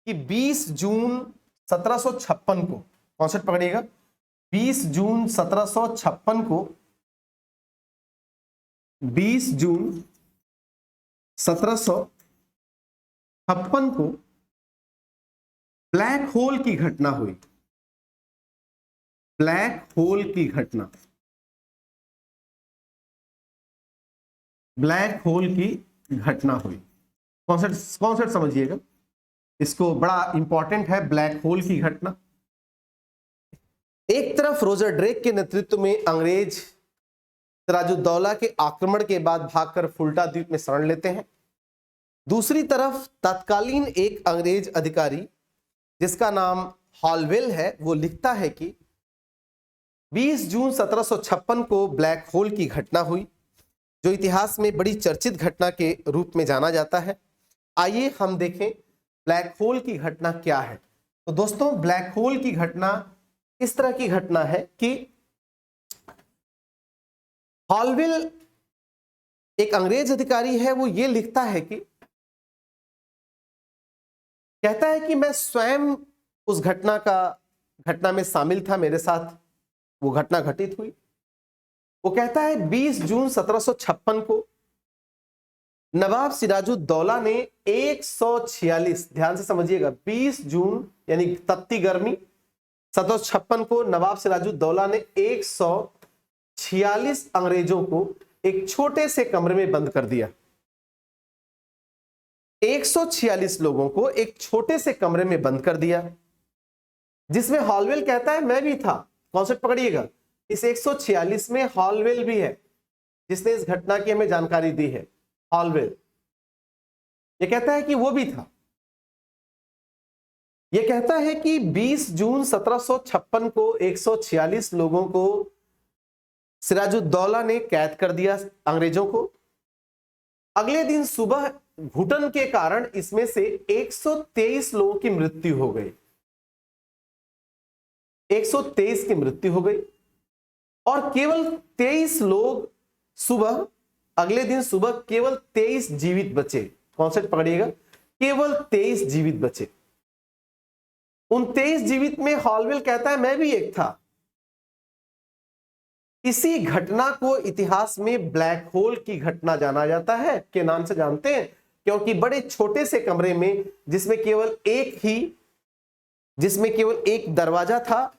कि 20 जून 1756 को, कॉन्सेप्ट पकड़िएगा, 20 जून 1756 को, 20 जून 1756 को ब्लैक होल की घटना हुई। ब्लैक होल की घटना, ब्लैक होल की घटना हुई। कॉन्सेप्ट समझिएगा, इसको बड़ा इंपॉर्टेंट है। ब्लैक होल की घटना, एक तरफ रोजर ड्रेक के नेतृत्व में अंग्रेज सिराजुद्दौला के आक्रमण के बाद भागकर फुल्टा द्वीप में शरण लेते हैं। दूसरी तरफ तत्कालीन एक अंग्रेज अधिकारी जिसका नाम हॉलवेल है, वो लिखता है कि 20 जून 1756 को ब्लैक होल की घटना हुई, जो इतिहास में बड़ी चर्चित घटना के रूप में जाना जाता है। आइए हम देखें ब्लैक होल की घटना क्या है। तो दोस्तों, ब्लैक होल की घटना इस तरह की घटना है कि हॉलवेल एक अंग्रेज अधिकारी है, वो ये लिखता है कि कहता है कि मैं स्वयं उस घटना में शामिल था, मेरे साथ वो घटना घटित हुई। वो कहता है 20 जून 1756 को नवाब सिराजुद्दौला ने 146, ध्यान से समझिएगा, 20 जून यानी तत्ती गर्मी 1756 को नवाब सिराजुद्दौला ने 146 अंग्रेजों को एक छोटे से कमरे में बंद कर दिया। 146 लोगों को एक छोटे से कमरे में बंद कर दिया, जिसमें हॉलवेल कहता है मैं भी था। कॉन्सेप्ट पकड़िएगा, इस 146 में हॉलवेल भी है, जिसने इस घटना की हमें जानकारी दी है। हॉलवेल ये कहता है कि वो भी था। ये कहता है कि 20 जून 1756 को 146 लोगों को सिराजुद्दौला ने कैद कर दिया, अंग्रेजों को। अगले दिन सुबह घुटन के कारण इसमें से 123 लोगों की मृत्यु हो गई। 123 की मृत्यु हो गई और केवल 23 लोग अगले दिन सुबह केवल 23 जीवित बचे। कॉन्सेप्ट पकड़िएगा, केवल 23 जीवित बचे। उन 23 जीवित में हॉलवेल कहता है मैं भी एक था। इसी घटना को इतिहास में ब्लैक होल की घटना जाना जाता है, के नाम से जानते हैं, क्योंकि बड़े छोटे से कमरे में जिसमें केवल एक दरवाजा था,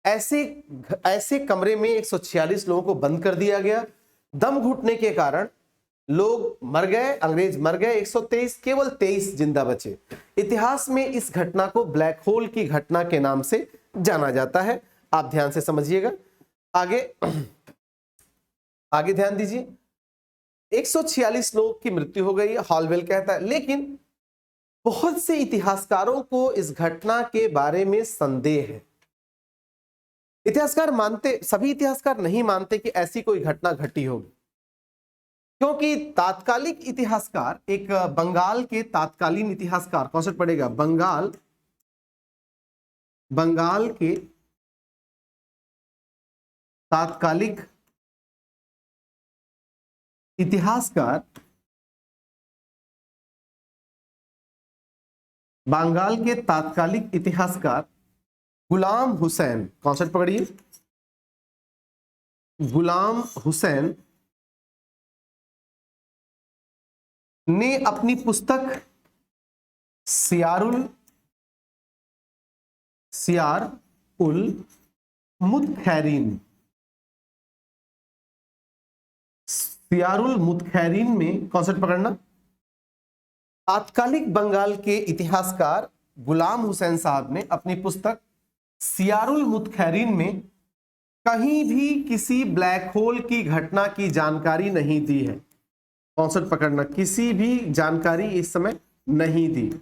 ऐसे कमरे में 146 लोगों को बंद कर दिया गया। दम घुटने के कारण लोग मर गए, अंग्रेज मर गए 123, केवल 23 जिंदा बचे। इतिहास में इस घटना को ब्लैक होल की घटना के नाम से जाना जाता है। आप ध्यान से समझिएगा। आगे ध्यान दीजिए। 146 लोग की मृत्यु हो गई, हॉलवेल कहता है, लेकिन बहुत से इतिहासकारों को इस घटना के बारे में संदेह है। सभी इतिहासकार नहीं मानते कि ऐसी कोई घटना घटी होगी, क्योंकि तात्कालिक इतिहासकार, एक बंगाल के तात्कालीन इतिहासकार, कॉन्सेप्ट पड़ेगा, बंगाल के तात्कालिक इतिहासकार, गुलाम हुसैन, कॉन्सेप्ट पकड़िए, गुलाम हुसैन ने अपनी पुस्तक सियारुल मुतखैरीन में, कॉन्सेप्ट पकड़ना, तात्कालिक बंगाल के इतिहासकार गुलाम हुसैन साहब ने अपनी पुस्तक सियारुल मुतखैरीन में कहीं भी किसी ब्लैक होल की घटना की जानकारी नहीं दी है। कॉन्सेप्ट पकड़ना, किसी भी जानकारी इस समय नहीं दी,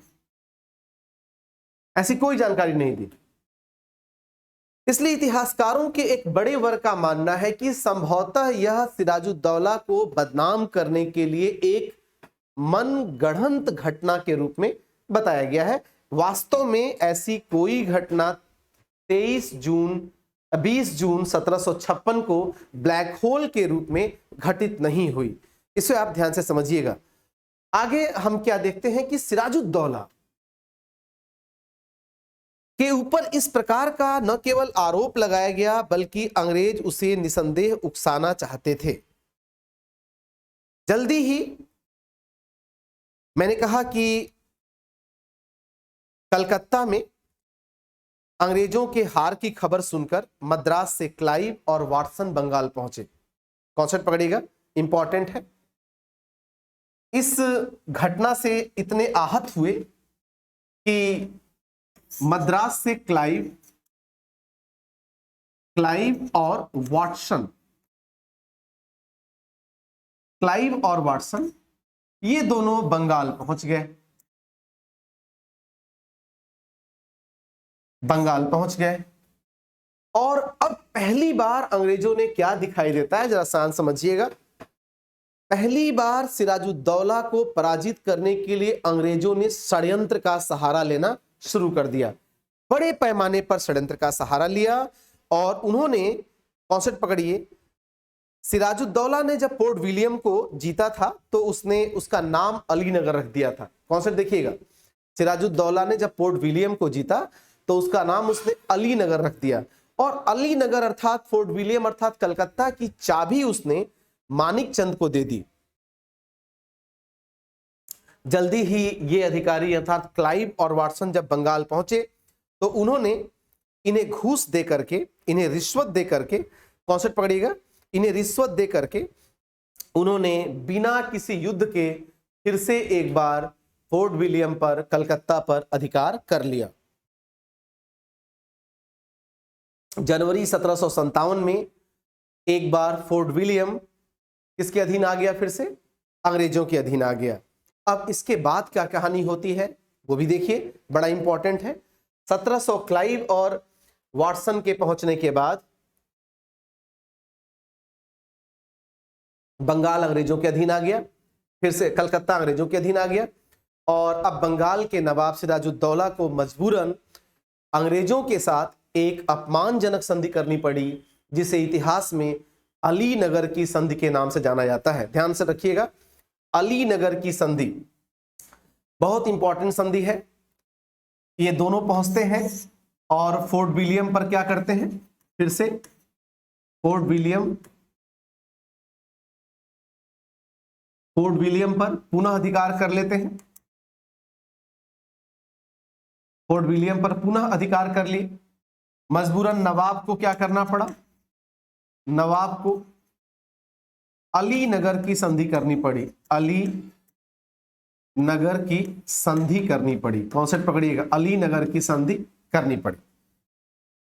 ऐसी कोई जानकारी नहीं दी। इसलिए इतिहासकारों के एक बड़े वर्ग का मानना है कि संभवतः यह सिराजुद्दौला को बदनाम करने के लिए एक मनगढ़ंत घटना के रूप में बताया गया है। वास्तव में ऐसी कोई घटना 20 जून 1756 को ब्लैक होल के रूप में घटित नहीं हुई। इसे आप ध्यान से समझिएगा। आगे हम क्या देखते हैं कि सिराजुद्दौला के ऊपर इस प्रकार का न केवल आरोप लगाया गया, बल्कि अंग्रेज उसे निसंदेह उकसाना चाहते थे। जल्दी ही मैंने कहा कि कलकत्ता में अंग्रेजों के हार की खबर सुनकर मद्रास से क्लाइव और वाटसन बंगाल पहुंचे। कॉन्सेप्ट पकड़िएगा, इंपॉर्टेंट है। इस घटना से इतने आहत हुए कि मद्रास से क्लाइव और वाटसन क्लाइव और वाटसन ये दोनों बंगाल पहुंच गए, बंगाल पहुंच गए। और अब पहली बार अंग्रेजों ने क्या दिखाई देता है, जरा शांत समझिएगा। पहली बार सिराजुद्दौला को पराजित करने के लिए अंग्रेजों ने षड्यंत्र का सहारा लेना शुरू कर दिया, बड़े पैमाने पर षड्यंत्र का सहारा लिया। और उन्होंने कॉन्सेप्ट पकड़िए, सिराजुद्दौला ने जब पोर्ट विलियम को जीता था तो उसने उसका नाम अलीनगर रख दिया था। कॉन्सेप्ट देखिएगा, सिराजुद्दौला ने जब पोर्ट विलियम को जीता तो उसका नाम उसने अलीनगर रख दिया, और अलीनगर अर्थात फोर्ट विलियम अर्थात कलकत्ता की चाबी उसने मानिक चंद को दे दी। जल्दी ही ये अधिकारी अर्थात क्लाइव और वाटसन जब बंगाल पहुंचे तो उन्होंने इन्हें घूस दे करके, इन्हें रिश्वत दे करके, कॉन्सेप्ट पकड़िएगा, इन्हें रिश्वत दे करके उन्होंने बिना किसी युद्ध के फिर से एक बार फोर्ट विलियम पर, कलकत्ता पर अधिकार कर लिया। जनवरी 1757 में एक बार फोर्ट विलियम किसके अधीन आ गया, फिर से अंग्रेजों के अधीन आ गया। अब इसके बाद क्या कहानी होती है वो भी देखिए, बड़ा इंपॉर्टेंट है। 1700 क्लाइव और वाटसन के पहुंचने के बाद बंगाल अंग्रेजों के अधीन आ गया, फिर से कलकत्ता अंग्रेजों के अधीन आ गया। और अब बंगाल के नवाब सिराजुद्दौला को मजबूरन अंग्रेजों के साथ एक अपमानजनक संधि करनी पड़ी, जिसे इतिहास में अलीनगर की संधि के नाम से जाना जाता है। ध्यान से रखिएगा, अलीनगर की संधि बहुत इंपॉर्टेंट संधि है। ये दोनों पहुंचते हैं और फोर्ट विलियम पर क्या करते हैं, फिर से फोर्ट विलियम पर पुनः अधिकार कर लेते हैं। फोर्ट विलियम पर पुनः अधिकार कर लिए। मजबूरन नवाब को क्या करना पड़ा, नवाब को अलीनगर की संधि करनी पड़ी, अलीनगर की संधि करनी पड़ी। कॉन्सेप्ट पकड़िएगा, अलीनगर की संधि करनी पड़ी।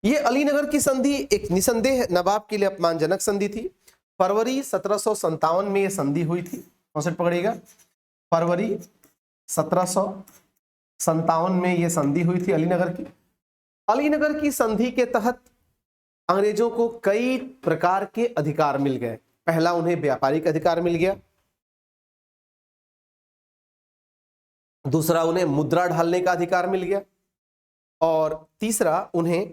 ये अलीनगर की संधि एक निसंदेह नवाब के लिए अपमानजनक संधि थी। फरवरी 1757 में यह संधि हुई थी। कॉन्सेप्ट पकड़िएगा, फरवरी 1757 में यह संधि हुई थी अलीनगर की। अलीनगर की संधि के तहत अंग्रेजों को कई प्रकार के अधिकार मिल गए। पहला, उन्हें व्यापारिक अधिकार मिल गया। दूसरा, उन्हें मुद्रा ढालने का अधिकार मिल गया। और तीसरा, उन्हें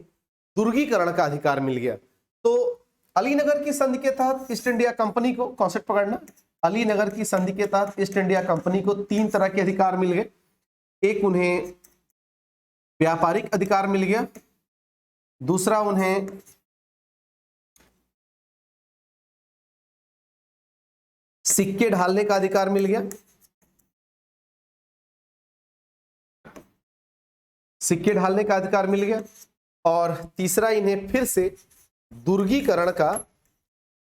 दुर्गीकरण का अधिकार मिल गया। तो अलीनगर की संधि के तहत ईस्ट इंडिया कंपनी को, कॉन्सेप्ट पकड़ना, अलीनगर की संधि के तहत ईस्ट इंडिया कंपनी को 3 तरह के अधिकार मिल गए। एक, उन्हें व्यापारिक अधिकार मिल गया। दूसरा, उन्हें सिक्के ढालने का अधिकार मिल गया। सिक्के ढालने का अधिकार मिल गया। और तीसरा, इन्हें फिर से दुर्गीकरण का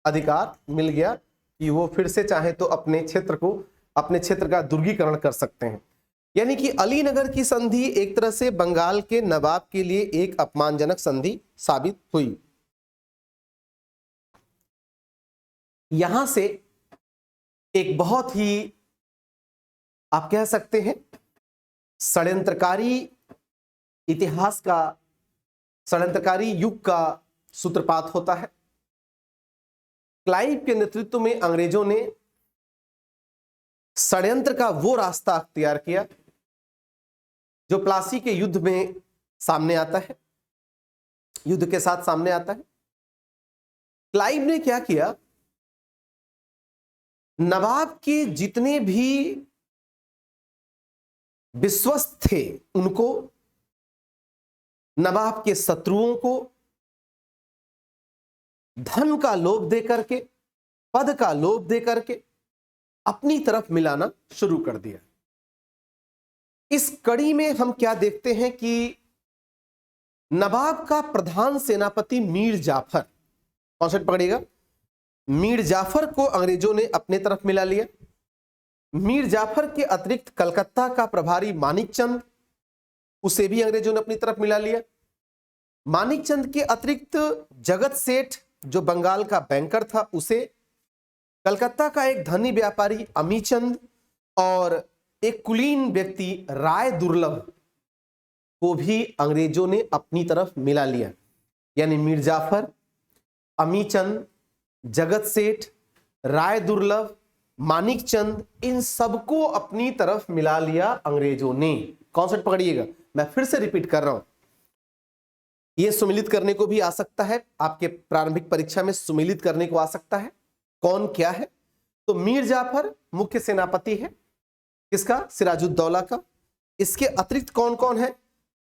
अधिकार मिल गया कि वो फिर से चाहे तो अपने क्षेत्र का दुर्गीकरण कर सकते हैं। यानी कि अलीनगर की संधि एक तरह से बंगाल के नवाब के लिए एक अपमानजनक संधि साबित हुई। यहां से एक बहुत ही, आप कह सकते हैं, षड्यंत्रकारी इतिहास का, षड्यंत्रकारी युग का सूत्रपात होता है। क्लाइव के नेतृत्व में अंग्रेजों ने षड्यंत्र का वो रास्ता अख्तियार किया जो प्लासी के युद्ध में सामने आता है, युद्ध के साथ सामने आता है। क्लाइव ने क्या किया, नवाब के जितने भी विश्वस्त थे उनको, नवाब के शत्रुओं को धन का लोभ दे करके, पद का लोभ दे करके अपनी तरफ मिलाना शुरू कर दिया। इस कड़ी में हम क्या देखते हैं कि नवाब का प्रधान सेनापति मीर जाफर, कॉन्सेप्ट पकड़िएगा, मीर जाफर को अंग्रेजों ने अपने तरफ मिला लिया। मीर जाफर के अतिरिक्त कलकत्ता का प्रभारी मानिक चंद, उसे भी अंग्रेजों ने अपनी तरफ मिला लिया। मानिक चंद के अतिरिक्त जगत सेठ जो बंगाल का बैंकर था, उसे कलकत्ता का एक धनी व्यापारी अमीचंद और एक कुलीन व्यक्ति राय दुर्लभ को भी अंग्रेजों ने अपनी तरफ मिला लिया। यानी मीर जाफर, अमीचंद, जगत सेठ, राय दुर्लभ, मानिक चंद, इन सबको अपनी तरफ मिला लिया अंग्रेजों ने। कॉन्सेप्ट पकड़िएगा, मैं फिर से रिपीट कर रहा हूं। यह सुमिलित करने को भी आ सकता है, आपके प्रारंभिक परीक्षा में सुमिलित करने को आ सकता है। कौन क्या है? तो मीर जाफर मुख्य सेनापति है, किसका? सिराजुद्दौला का। इसके अतिरिक्त कौन कौन है?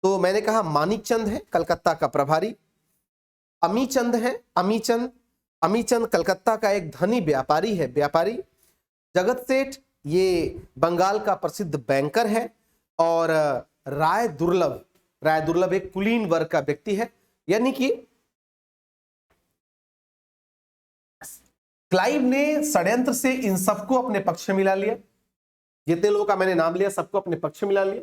तो मैंने कहा मानिक चंद है, कलकत्ता का प्रभारी। अमीचंद है, अमीचंद कलकत्ता का एक धनी व्यापारी है, व्यापारी। जगत सेठ ये बंगाल का प्रसिद्ध बैंकर है। और राय दुर्लभ एक कुलीन वर्ग का व्यक्ति है। यानी कि क्लाइव ने षड्यंत्र से इन सबको अपने पक्ष में मिला लिया। जितने लोगों का मैंने नाम लिया सबको अपने पक्ष में मिला लिया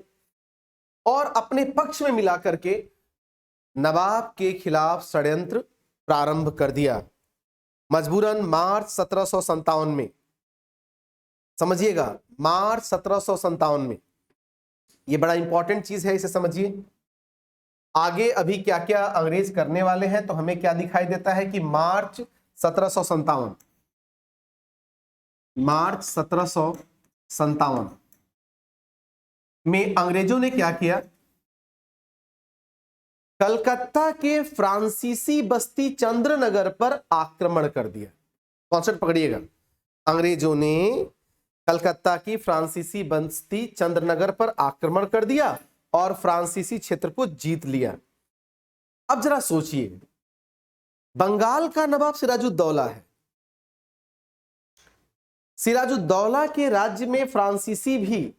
और अपने पक्ष में मिला करके नवाब के खिलाफ षड्यंत्र प्रारंभ कर दिया। मजबूरन मार्च 1757 में, समझिएगा, मार्च 1757 में, यह बड़ा इंपॉर्टेंट चीज है, इसे समझिए। आगे अभी क्या क्या अंग्रेज करने वाले हैं तो हमें क्या दिखाई देता है कि मार्च 1757 में अंग्रेजों ने क्या किया? कलकत्ता के फ्रांसीसी बस्ती चंद्रनगर पर आक्रमण कर दिया। कॉन्सेप्ट पकड़िएगा, अंग्रेजों ने कलकत्ता की फ्रांसीसी बस्ती चंद्रनगर पर आक्रमण कर दिया और फ्रांसीसी क्षेत्र को जीत लिया। अब जरा सोचिए, बंगाल का नवाब सिराजुद्दौला है। सिराजुद्दौला के राज्य में फ्रांसीसी भी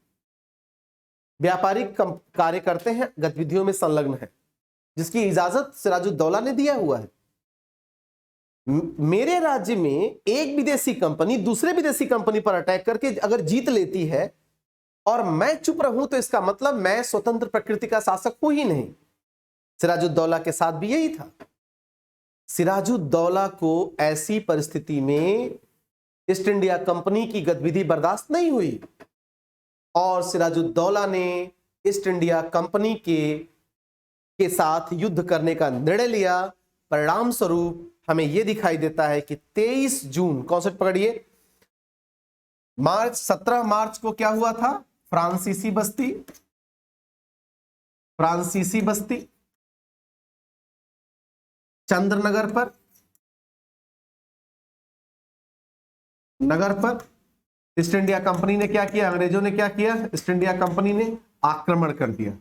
व्यापारिक कार्य करते हैं, गतिविधियों में संलग्न है, जिसकी इजाजत सिराजुद्दौला ने दिया हुआ है। मेरे राज्य में एक विदेशी कंपनी दूसरे विदेशी कंपनी पर अटैक करके अगर जीत लेती है और मैं चुप रहूं तो इसका मतलब मैं स्वतंत्र प्रकृति का शासक हूं ही नहीं। सिराजुद्दौला के साथ भी यही था। सिराजुद्दौला को ऐसी परिस्थिति में ईस्ट इंडिया कंपनी की गतिविधि बर्दाश्त नहीं हुई और सिराजुद्दौला ने ईस्ट इंडिया कंपनी के साथ युद्ध करने का निर्णय लिया। परिणाम स्वरूप हमें यह दिखाई देता है कि 23 जून, कॉन्सेप्ट पकड़िए, 17 मार्च को क्या हुआ था? फ्रांसीसी बस्ती चंद्रनगर पर ईस्ट इंडिया कंपनी ने क्या किया? अंग्रेजों ने क्या किया? ईस्ट इंडिया कंपनी ने आक्रमण कर दिया।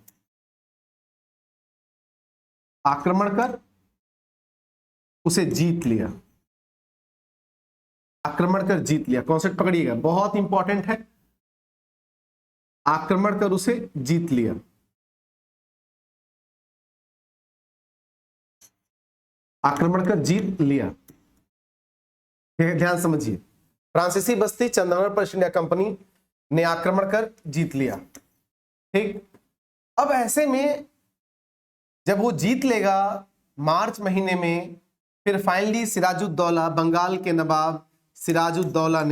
आक्रमण कर उसे जीत लिया। आक्रमण कर जीत लिया। कॉन्सेप्ट पकड़िएगा, बहुत इंपॉर्टेंट है। आक्रमण कर उसे जीत लिया। आक्रमण कर जीत लिया। ध्यान समझिए, फ्रांसीसी बस्ती चंद्रनगर पर ईस्ट इंडिया कंपनी ने आक्रमण कर जीत लिया। ठीक, अब ऐसे में जब वो जीत लेगा मार्च महीने में, फिर फाइनली सिराजुद्दौला, बंगाल के नवाब सिराजुद्दौला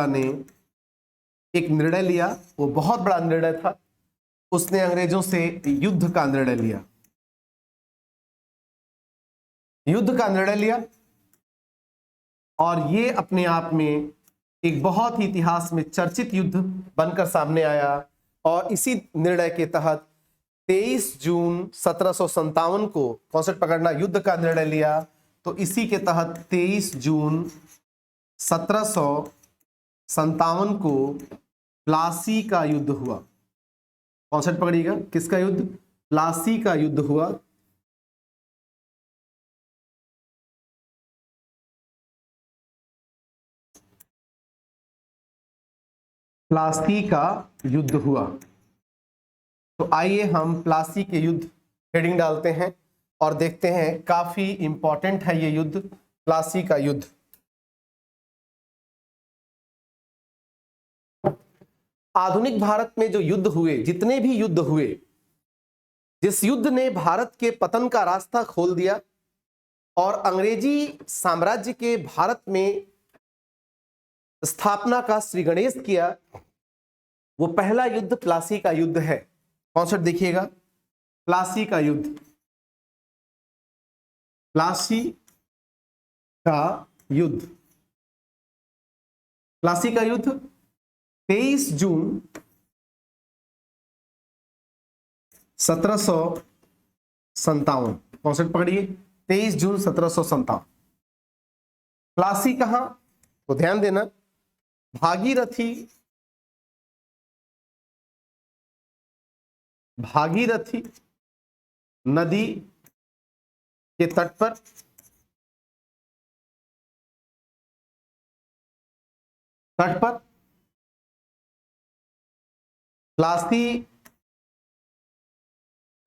ने एक निर्णय लिया। वो बहुत बड़ा निर्णय था। उसने अंग्रेजों से युद्ध का निर्णय लिया। और ये अपने आप में एक बहुत ही इतिहास में चर्चित युद्ध बनकर सामने आया। और इसी निर्णय के तहत 23 जून 1757 को, कॉन्सेप्ट पकड़ना, युद्ध का निर्णय लिया। तो इसी के तहत 23 जून 1757 को प्लासी का युद्ध हुआ। कॉन्सेप्ट पकड़िएगा, किसका युद्ध? प्लासी का युद्ध हुआ। प्लासी का युद्ध हुआ। तो आइए हम प्लासी के युद्ध हेडिंग डालते हैं और देखते हैं, काफी इंपॉर्टेंट है ये युद्ध, प्लासी का युद्ध। आधुनिक भारत में जो युद्ध हुए, जितने भी युद्ध हुए, जिस युद्ध ने भारत के पतन का रास्ता खोल दिया, और अंग्रेजी साम्राज्य के भारत में स्थापना का श्री गणेश किया, वो पहला युद्ध प्लासी का युद्ध है। कॉन्सेप्ट देखिएगा, प्लासी का युद्ध, प्लासी का युद्ध, प्लासी का युद्ध 23 जून 1757। कॉन्सेप्ट पकड़िए, 23 जून 1757। प्लासी कहां, तो ध्यान देना, भागीरथी नदी के तट पर प्लासी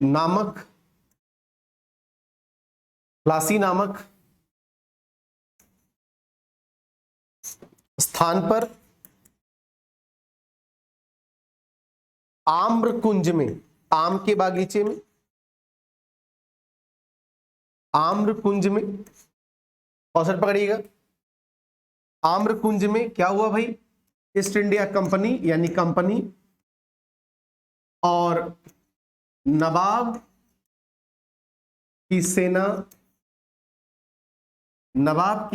नामक स्थान पर आम्रकुंज में, आम के बागीचे में, आम्रकुंज में, कॉन्सेप्ट पकड़िएगा, आम्रकुंज में क्या हुआ भाई, ईस्ट इंडिया कंपनी यानी कंपनी और नवाब की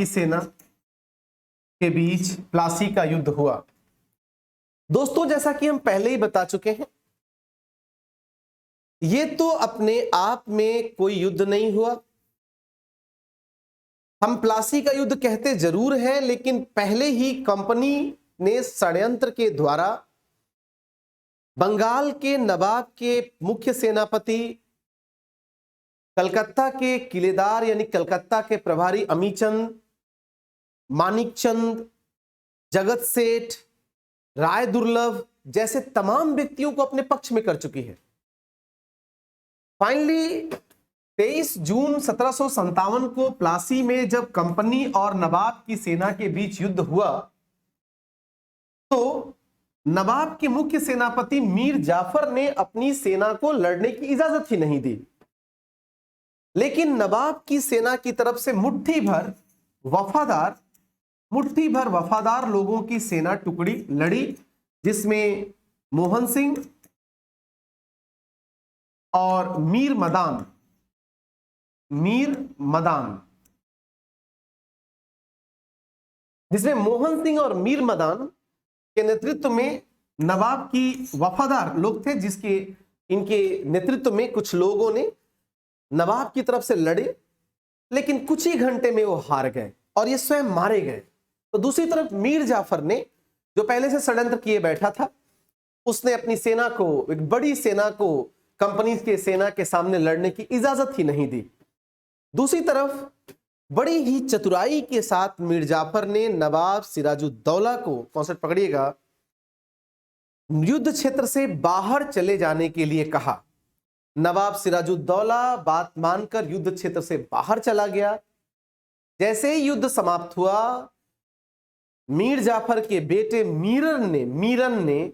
सेना के बीच प्लासी का युद्ध हुआ। दोस्तों, जैसा कि हम पहले ही बता चुके हैं, ये तो अपने आप में कोई युद्ध नहीं हुआ। हम प्लासी का युद्ध कहते जरूर हैं, लेकिन पहले ही कंपनी ने षड्यंत्र के द्वारा बंगाल के नवाब के मुख्य सेनापति, कलकत्ता के किलेदार यानी कलकत्ता के प्रभारी अमीचंद, मानिकचंद, जगत सेठ, राय दुर्लभ जैसे तमाम व्यक्तियों को अपने पक्ष में कर चुकी है। फाइनली 23 जून 1757 को प्लासी में जब कंपनी और नवाब की सेना के बीच युद्ध हुआ, तो नवाब के मुख्य सेनापति मीर जाफर ने अपनी सेना को लड़ने की इजाजत ही नहीं दी, लेकिन नवाब की सेना की तरफ से मुट्ठी भर वफादार लोगों की सेना टुकड़ी लड़ी, जिसमें मोहन सिंह और मीर मदान के नेतृत्व में नवाब की वफादार लोग थे, इनके नेतृत्व में कुछ लोगों ने नवाब की तरफ से लड़े, लेकिन कुछ ही घंटे में वो हार गए और ये स्वयं मारे गए। तो दूसरी तरफ मीर जाफर ने, जो पहले से षड्यंत्र किए बैठा था, उसने अपनी सेना को, एक बड़ी सेना को कंपनी के सेना के सामने लड़ने की इजाजत ही नहीं दी। दूसरी तरफ बड़ी ही चतुराई के साथ मीर जाफर ने नवाब सिराजुद्दौला को, कॉन्सेप्ट पकड़िएगा, युद्ध क्षेत्र से बाहर चले जाने के लिए कहा। नवाब सिराजुद्दौला बात मानकर युद्ध क्षेत्र से बाहर चला गया। जैसे ही युद्ध समाप्त हुआ, मीर जाफर के बेटे मीरन ने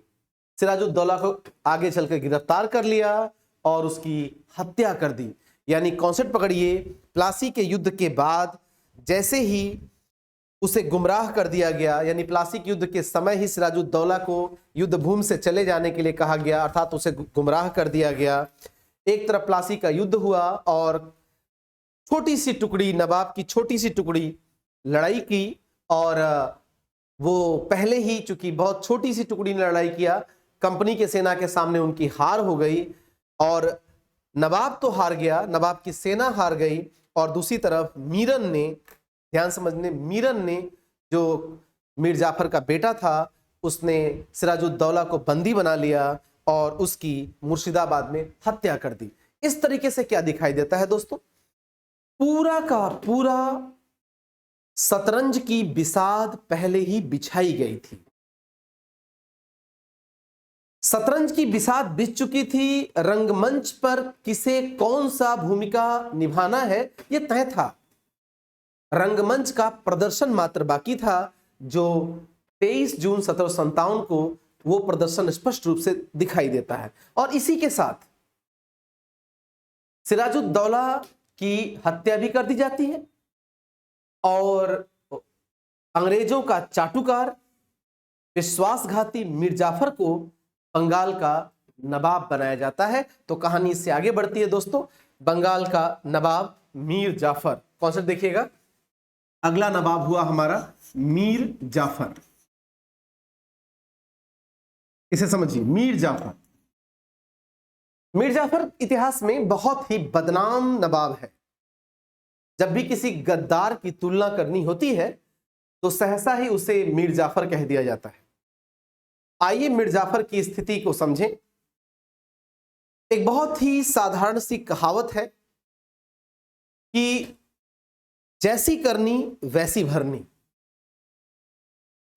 सिराजुद्दौला को आगे चलकर गिरफ्तार कर लिया और उसकी हत्या कर दी। यानी कॉन्सेप्ट पकड़िए, प्लासी के युद्ध के बाद जैसे ही उसे गुमराह कर दिया गया, यानी प्लासी के युद्ध के समय ही सिराजुद्दौला को युद्ध भूमि से चले जाने के लिए कहा गया, अर्थात उसे गुमराह कर दिया गया। एक तरफ प्लासी का युद्ध हुआ और छोटी सी टुकड़ी, नवाब की छोटी सी टुकड़ी लड़ाई की, और वो पहले ही, चूंकि बहुत छोटी सी टुकड़ी ने लड़ाई किया, कंपनी के सेना के सामने उनकी हार हो गई और नवाब तो हार गया, नवाब की सेना हार गई। और दूसरी तरफ मीरन ने, ध्यान समझने, मीरन ने जो मीर जाफर का बेटा था, उसने सिराजुद्दौला को बंदी बना लिया और उसकी मुर्शिदाबाद में हत्या कर दी। इस तरीके से क्या दिखाई देता है दोस्तों, पूरा का पूरा शतरंज की बिसात पहले ही बिछाई गई थी। शतरंज की बिसात बिछ चुकी थी, रंगमंच पर किसे कौन सा भूमिका निभाना है यह तय था। रंगमंच का प्रदर्शन मात्र बाकी था, जो 23 जून 1757 को वो प्रदर्शन स्पष्ट रूप से दिखाई देता है। और इसी के साथ सिराजुद्दौला की हत्या भी कर दी जाती है और अंग्रेजों का चाटुकार विश्वासघाती मीर जाफर को बंगाल का नवाब बनाया जाता है। तो कहानी इससे आगे बढ़ती है दोस्तों। बंगाल का नवाब मीर जाफर, कॉन्सेप्ट देखिएगा, अगला नवाब हुआ हमारा मीर जाफर। इसे समझिए, मीर जाफर। मीर जाफर इतिहास में बहुत ही बदनाम नवाब है। जब भी किसी गद्दार की तुलना करनी होती है तो सहसा ही उसे मीर जाफर कह दिया जाता है। आइए मीर जाफर की स्थिति को समझें। एक बहुत ही साधारण सी कहावत है कि जैसी करनी वैसी भरनी।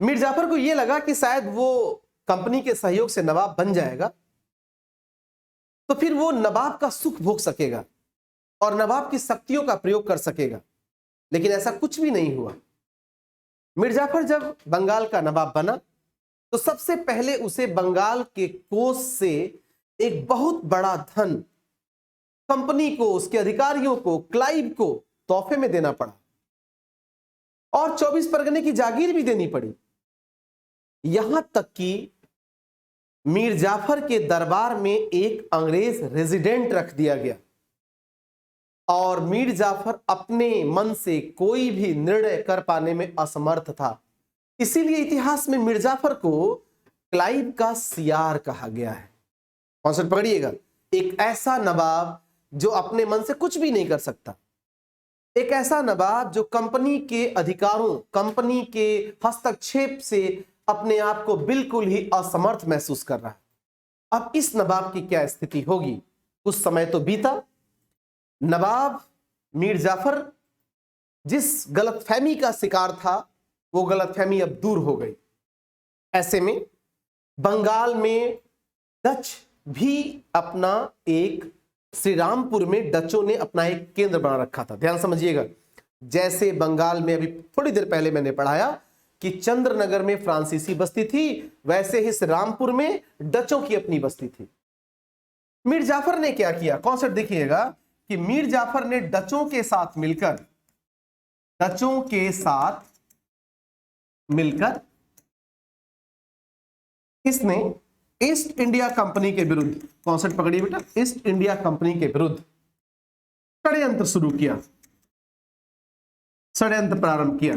मीर जाफर को यह लगा कि शायद वो कंपनी के सहयोग से नवाब बन जाएगा तो फिर वो नवाब का सुख भोग सकेगा और नवाब की शक्तियों का प्रयोग कर सकेगा, लेकिन ऐसा कुछ भी नहीं हुआ। मीर जाफर जब बंगाल का नवाब बना तो सबसे पहले उसे बंगाल के कोष से एक बहुत बड़ा धन कंपनी को, उसके अधिकारियों को, क्लाइव को तोहफे में देना पड़ा और 24 परगने की जागीर भी देनी पड़ी। यहां तक कि मीर जाफर के दरबार में एक अंग्रेज रेजिडेंट रख दिया गया और मीर जाफर अपने मन से कोई भी निर्णय कर पाने में असमर्थ था। इसीलिए इतिहास में मीर जाफर को क्लाइव का सियार कहा गया है। कॉन्सेप्ट पकड़िएगा, एक ऐसा नवाब जो अपने मन से कुछ भी नहीं कर सकता, एक ऐसा नवाब जो कंपनी के अधिकारों, कंपनी के हस्तक्षेप से अपने आप को बिल्कुल ही असमर्थ महसूस कर रहा है। अब इस नवाब की क्या स्थिति होगी? कुछ समय तो बीता, नवाब मीर जाफर जिस गलतफहमी का शिकार था वो गलतफहमी अब दूर हो गई। ऐसे में बंगाल में डच भी अपना एक, श्री रामपुर में डचों ने अपना एक केंद्र बना रखा था। ध्यान समझिएगा, जैसे बंगाल में अभी थोड़ी देर पहले मैंने पढ़ाया कि चंद्रनगर में फ्रांसीसी बस्ती थी, वैसे ही श्री रामपुर में डचों की अपनी बस्ती थी। मीर जाफर ने क्या किया? कॉन्सेप्ट देखिएगा कि मीर जाफर ने डचों के साथ मिलकर इसने ईस्ट इंडिया कंपनी के विरुद्ध, कॉन्सेप्ट पकड़िए बेटा, ईस्ट इंडिया कंपनी के विरुद्ध षड्यंत्र शुरू किया, षड्यंत्र प्रारंभ किया।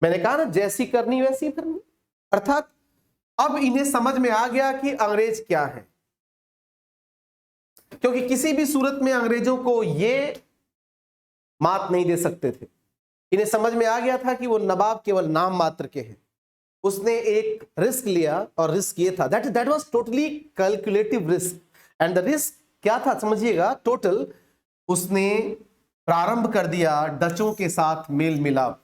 मैंने कहा ना, जैसी करनी वैसी भरनी। अर्थात अब इन्हें समझ में आ गया कि अंग्रेज क्या है, क्योंकि किसी भी सूरत में अंग्रेजों को ये मात नहीं दे सकते थे। इन्हें समझ में आ गया था कि वो नवाब केवल नाम मात्र के हैं। उसने एक रिस्क लिया और रिस्क ये था, that was totally calculative risk. And the risk क्या था समझिएगा, टोटल उसने प्रारंभ कर दिया डचों के साथ मेल मिलाप।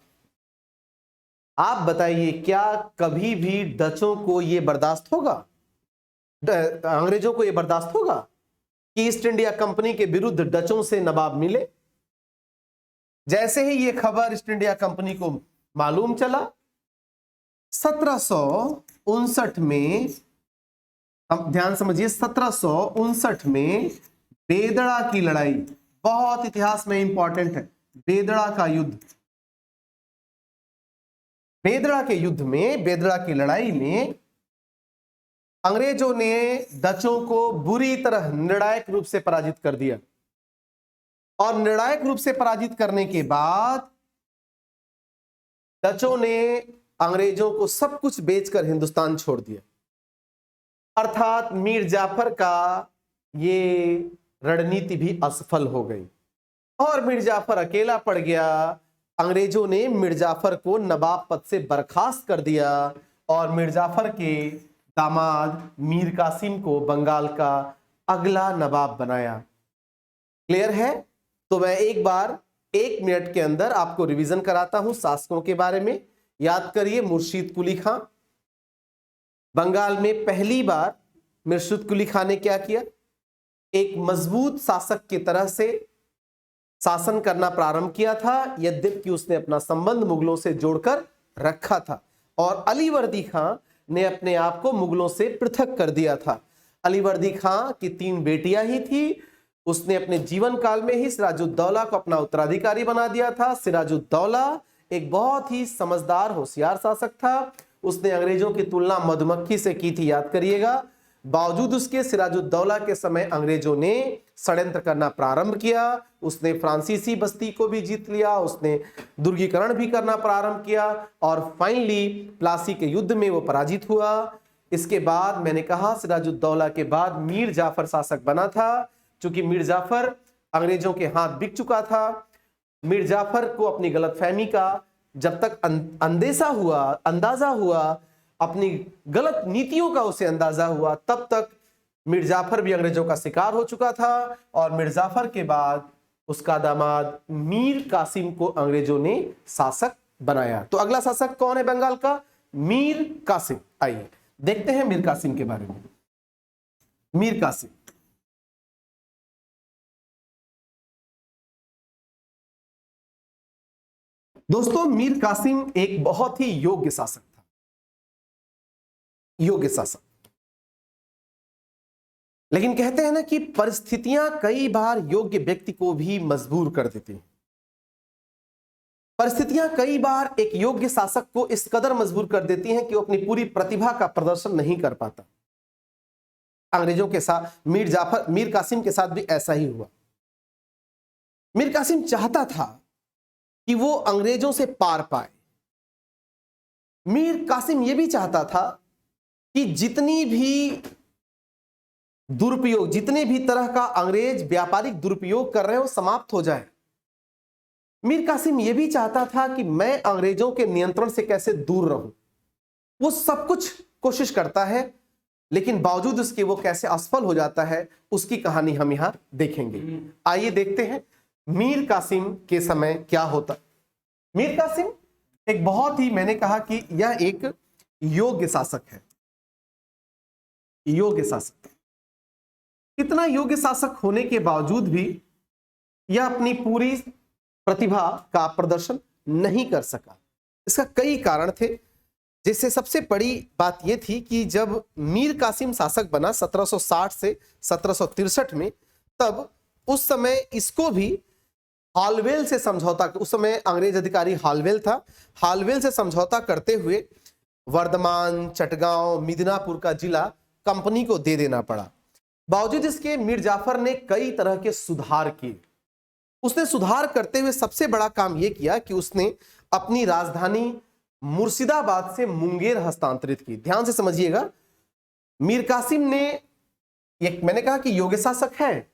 आप बताइए, क्या कभी भी डचों को यह बर्दाश्त होगा, अंग्रेजों को यह बर्दाश्त होगा कि ईस्ट इंडिया कंपनी के विरुद्ध डचों से नवाब मिले? जैसे ही यह खबर ईस्ट इंडिया कंपनी को मालूम चला, 1759 में, अब ध्यान समझिए, 1759 में बेदड़ा की लड़ाई, बहुत इतिहास में इंपॉर्टेंट है, बेदड़ा का युद्ध। बेदड़ा के युद्ध में, बेदड़ा की लड़ाई में अंग्रेजों ने डचों को बुरी तरह निर्णायक रूप से पराजित कर दिया और निर्णायक रूप से पराजित करने के बाद डचों ने अंग्रेजों को सब कुछ बेचकर हिंदुस्तान छोड़ दिया। अर्थात मीर जाफर का ये रणनीति भी असफल हो गई और मीर जाफर अकेला पड़ गया। अंग्रेजों ने मीर जाफर को नवाब पद से बर्खास्त कर दिया और मीर जाफर के दामाद मीर कासिम को बंगाल का अगला नवाब बनाया। क्लियर है? तो मैं एक बार 1 मिनट के अंदर आपको रिवीजन कराता हूं शासकों के बारे में। याद करिए, मुर्शीद कुली खां। बंगाल में पहली बार मुर्शीद कुली खां ने क्या किया? एक मजबूत शासक की तरह से शासन करना प्रारंभ किया था, यद्यपि उसने अपना संबंध मुगलों से जोड़कर रखा था। और अलीवर्दी खां ने अपने आप को मुगलों से पृथक कर दिया था। अलीवर्दी खां की 3 बेटियां ही थी, उसने अपने जीवन काल में ही सिराजुद्दौला को अपना उत्तराधिकारी बना दिया था। सिराजुद्दौला एक बहुत ही समझदार होशियार शासक था। उसने अंग्रेजों की तुलना मधुमक्खी से की थी, याद करिएगा। बावजूद उसके सिराजुद्दौला के समय अंग्रेजों ने षड्यंत्र करना प्रारंभ किया। उसने फ्रांसीसी बस्ती को भी जीत लिया, उसने दुर्गीकरण भी करना प्रारंभ किया और फाइनली प्लासी के युद्ध में वो पराजित हुआ। इसके बाद मैंने कहा सिराजुद्दौला के बाद मीर जाफर शासक बना था। चूंकि मीर जाफर अंग्रेजों के हाथ बिक चुका था, मीर जाफर को अपनी गलतफहमी का जब तक अंदाजा हुआ, अपनी गलत नीतियों का उसे अंदाजा हुआ, तब तक मीर जाफर भी अंग्रेजों का शिकार हो चुका था। और मीर जाफर के बाद उसका दामाद मीर कासिम को अंग्रेजों ने शासक बनाया। तो अगला शासक कौन है बंगाल का? मीर कासिम। आइए देखते हैं मीर कासिम के बारे में। मीर कासिम दोस्तों, मीर कासिम एक बहुत ही योग्य शासक था। योग्य शासक। लेकिन कहते हैं ना कि परिस्थितियां कई बार योग्य व्यक्ति को भी मजबूर कर देती हैं। परिस्थितियां कई बार एक योग्य शासक को इस कदर मजबूर कर देती हैं कि वो अपनी पूरी प्रतिभा का प्रदर्शन नहीं कर पाता। अंग्रेजों के साथ मीर कासिम के साथ भी ऐसा ही हुआ। मीर कासिम चाहता था कि वो अंग्रेजों से पार पाए। मीर कासिम यह भी चाहता था कि जितनी भी तरह का अंग्रेज व्यापारिक दुरुपयोग कर रहे हो समाप्त हो जाए। मीर कासिम यह भी चाहता था कि मैं अंग्रेजों के नियंत्रण से कैसे दूर रहूं। वो सब कुछ कोशिश करता है, लेकिन बावजूद उसके वो कैसे असफल हो जाता है, उसकी कहानी हम यहां देखेंगे। आइए देखते हैं मीर कासिम के समय क्या होता। मीर कासिम एक बहुत ही, मैंने कहा कि यह एक योग्य शासक है। योग्य शासक। इतना योग्य शासक होने के बावजूद भी यह अपनी पूरी प्रतिभा का प्रदर्शन नहीं कर सका। इसका कई कारण थे, जिससे सबसे बड़ी बात यह थी कि जब मीर कासिम शासक बना 1760 से 1763 में, तब उस समय इसको भी हालवेल से समझौता, उस समय अंग्रेज अधिकारी हालवेल था, हालवेल से समझौता करते हुए वर्धमान, चटगांव, मिदनापुर का जिला कंपनी को दे देना पड़ा। बावजूद इसके मीर जाफर ने कई तरह के सुधार किए। उसने सुधार करते हुए सबसे बड़ा काम यह किया कि उसने अपनी राजधानी मुर्शिदाबाद से मुंगेर हस्तांतरित की। ध्यान से समझिएगा, मीर कासिम ने, मैंने कहा कि योग्य शासक है,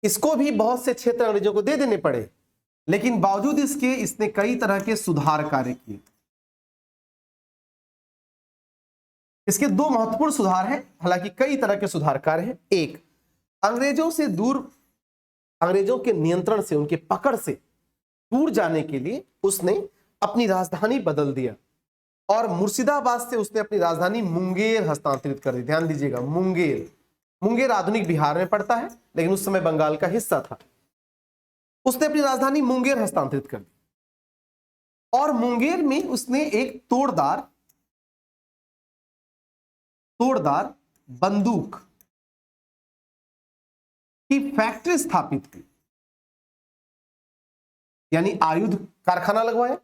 इसको भी बहुत से क्षेत्र अंग्रेजों को दे देने पड़े, लेकिन बावजूद इसके इसने कई तरह के सुधार कार्य किए। इसके दो महत्वपूर्ण सुधार हैं, हालांकि कई तरह के सुधार कार्य हैं। एक, अंग्रेजों से दूर, अंग्रेजों के नियंत्रण से, उनके पकड़ से दूर जाने के लिए उसने अपनी राजधानी बदल दिया और मुर्शिदाबाद से उसने अपनी राजधानी मुंगेर हस्तांतरित कर दी। ध्यान दीजिएगा, मुंगेर। मुंगेर आधुनिक बिहार में पड़ता है, लेकिन उस समय बंगाल का हिस्सा था। उसने अपनी राजधानी मुंगेर हस्तांतरित कर दी और मुंगेर में उसने एक तोड़दार बंदूक की फैक्ट्री स्थापित की, यानी आयुध कारखाना लगवाया।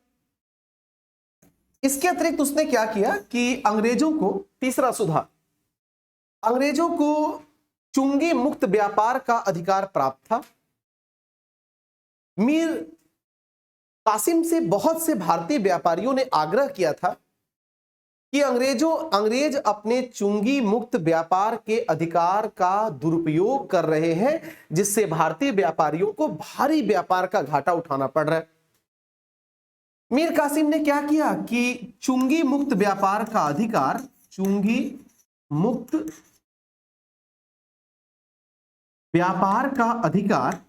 इसके अतिरिक्त उसने क्या किया कि अंग्रेजों को, तीसरा सुधार, अंग्रेजों को चुंगी मुक्त व्यापार का अधिकार प्राप्त था। मीर कासिम से बहुत से भारतीय व्यापारियों ने आग्रह किया था कि अंग्रेज अपने चुंगी मुक्त व्यापार के अधिकार का दुरुपयोग कर रहे हैं, जिससे भारतीय व्यापारियों को भारी व्यापार का घाटा उठाना पड़ रहा है। मीर कासिम ने क्या किया कि चुंगी मुक्त व्यापार का अधिकार, चुंगी मुक्त व्यापार का अधिकार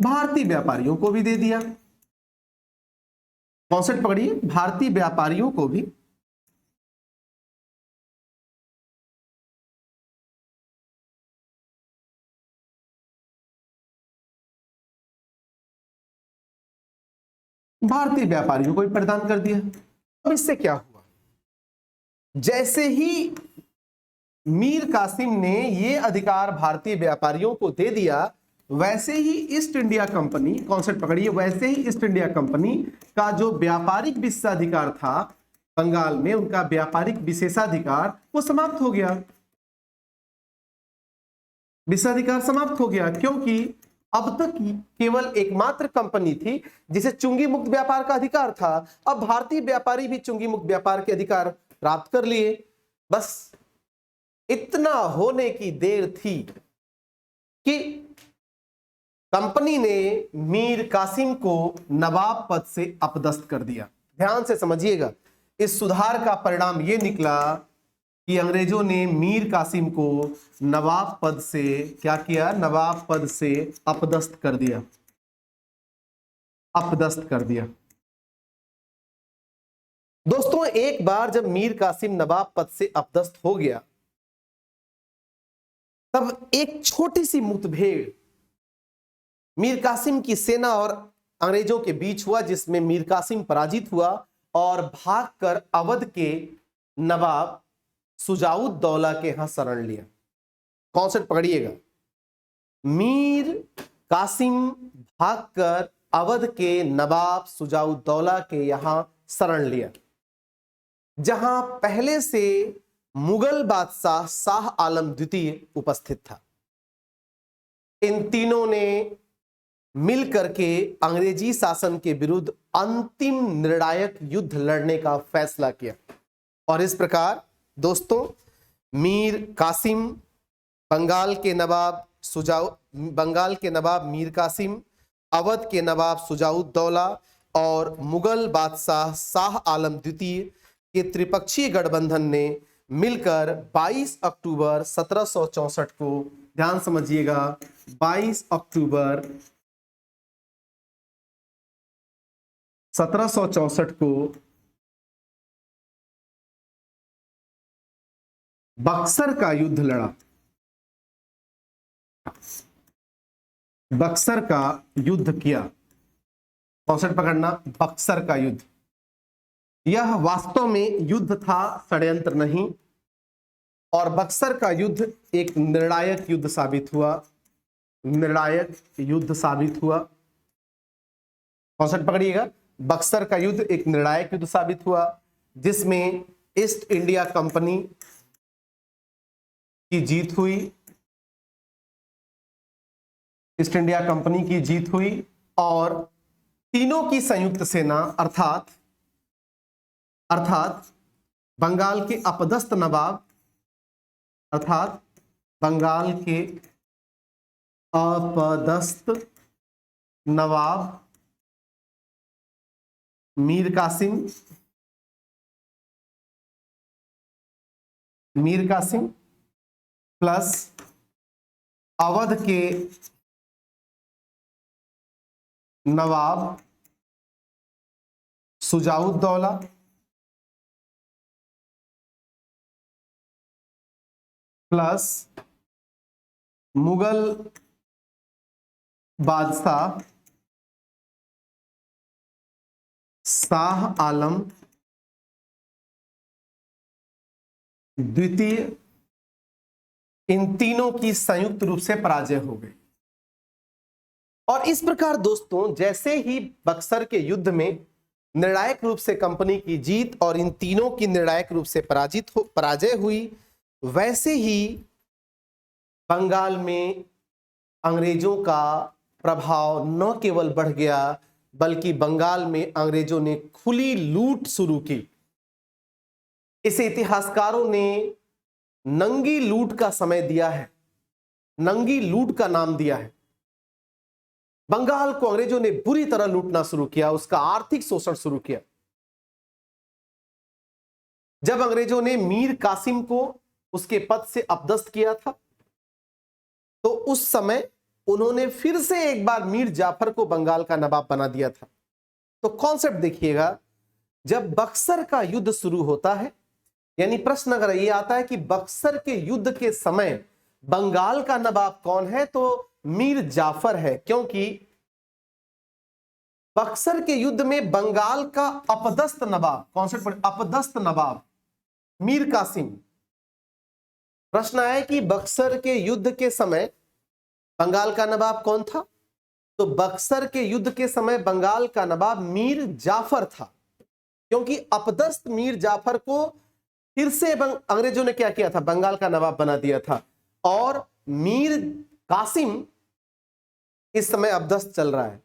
भारतीय व्यापारियों को भी दे दिया। कॉन्सेप्ट पकड़िए, भारतीय व्यापारियों को भी प्रदान कर दिया। अब इससे क्या हुआ? जैसे ही मीर कासिम ने ये अधिकार भारतीय व्यापारियों को दे दिया, वैसे ही ईस्ट इंडिया कंपनी, कॉन्सेप्ट पकड़िए, वैसे ही ईस्ट इंडिया कंपनी का जो व्यापारिक विशेषाधिकार था बंगाल में, उनका व्यापारिक विशेषाधिकार वो समाप्त हो गया। विशेषाधिकार समाप्त हो गया क्योंकि अब तक केवल एकमात्र कंपनी थी जिसे चुंगी मुक्त व्यापार का अधिकार था। अब भारतीय व्यापारी भी चुंगी मुक्त व्यापार के अधिकार प्राप्त कर लिए। बस इतना होने की देर थी कि कंपनी ने मीर कासिम को नवाब पद से अपदस्थ कर दिया। ध्यान से समझिएगा, इस सुधार का परिणाम यह निकला कि अंग्रेजों ने मीर कासिम को नवाब पद से क्या किया, नवाब पद से अपदस्थ कर दिया, अपदस्थ कर दिया। दोस्तों, एक बार जब मीर कासिम नवाब पद से अपदस्थ हो गया, तब एक छोटी सी मुठभेड़ मीर कासिम की सेना और अंग्रेजों के बीच हुआ, जिसमें मीर कासिम पराजित हुआ और भागकर अवध के नवाब सुजाउद्दौला के यहां शरण लिया। कॉन्सेप्ट पकड़िएगा, मीर कासिम भागकर अवध के नवाब सुजाउद्दौला के यहां शरण लिया, जहां पहले से मुगल बादशाह शाह आलम द्वितीय उपस्थित था। इन तीनों ने मिलकर के अंग्रेजी शासन के विरुद्ध अंतिम निर्णायक युद्ध लड़ने का फैसला किया। और इस प्रकार दोस्तों, मीर कासिम, बंगाल के नवाब मीर कासिम, अवध के नवाब सुजाउद्दौला और मुगल बादशाह शाह आलम द्वितीय के त्रिपक्षीय गठबंधन ने मिलकर 22 अक्टूबर 1764 को, ध्यान समझिएगा, 22 अक्टूबर 1764 को बक्सर का युद्ध लड़ा। बक्सर का युद्ध किया। कॉन्सेप्ट पकड़ना, बक्सर का युद्ध। यह वास्तव में युद्ध था, षड्यंत्र नहीं। और बक्सर का युद्ध एक निर्णायक युद्ध साबित हुआ, निर्णायक युद्ध साबित हुआ। कॉन्सेप्ट पकड़िएगा, बक्सर का युद्ध एक निर्णायक युद्ध साबित हुआ, जिसमें ईस्ट इंडिया कंपनी की जीत हुई, ईस्ट इंडिया कंपनी की जीत हुई और तीनों की संयुक्त सेना अर्थात बंगाल के अपदस्थ नवाब, अर्थात बंगाल के अपदस्थ नवाब मीर कासिम प्लस अवध के नवाब सुजाउद्दौला प्लस मुगल बादशाह शाह आलम द्वितीय, इन तीनों की संयुक्त रूप से पराजय हो गई। और इस प्रकार दोस्तों, जैसे ही बक्सर के युद्ध में निर्णायक रूप से कंपनी की जीत और इन तीनों की निर्णायक रूप से पराजय हुई, वैसे ही बंगाल में अंग्रेजों का प्रभाव न केवल बढ़ गया, बल्कि बंगाल में अंग्रेजों ने खुली लूट शुरू की। इसे इतिहासकारों ने नंगी लूट का समय दिया है, नंगी लूट का नाम दिया है। बंगाल को अंग्रेजों ने बुरी तरह लूटना शुरू किया, उसका आर्थिक शोषण शुरू किया। जब अंग्रेजों ने मीर कासिम को उसके पद से अपदस्थ किया था, तो उस समय उन्होंने फिर से एक बार मीर जाफर को बंगाल का नवाब बना दिया था। तो कॉन्सेप्ट देखिएगा, जब बक्सर का युद्ध शुरू होता है, यानी प्रश्न अगर ये आता है कि बक्सर के युद्ध के समय बंगाल का नवाब कौन है, तो मीर जाफर है, क्योंकि बक्सर के युद्ध में बंगाल का अपदस्थ नवाब, कॉन्सेप्ट अपदस्थ नवाब मीर कासिम, प्रश्न आया कि बक्सर के युद्ध के समय बंगाल का नवाब कौन था? तो बक्सर के युद्ध के समय बंगाल का नवाब मीर जाफर था, क्योंकि अपदस्थ मीर जाफर को फिर से अंग्रेजों ने क्या किया था? बंगाल का नवाब बना दिया था। और मीर कासिम इस समय अपदस्थ चल रहा है।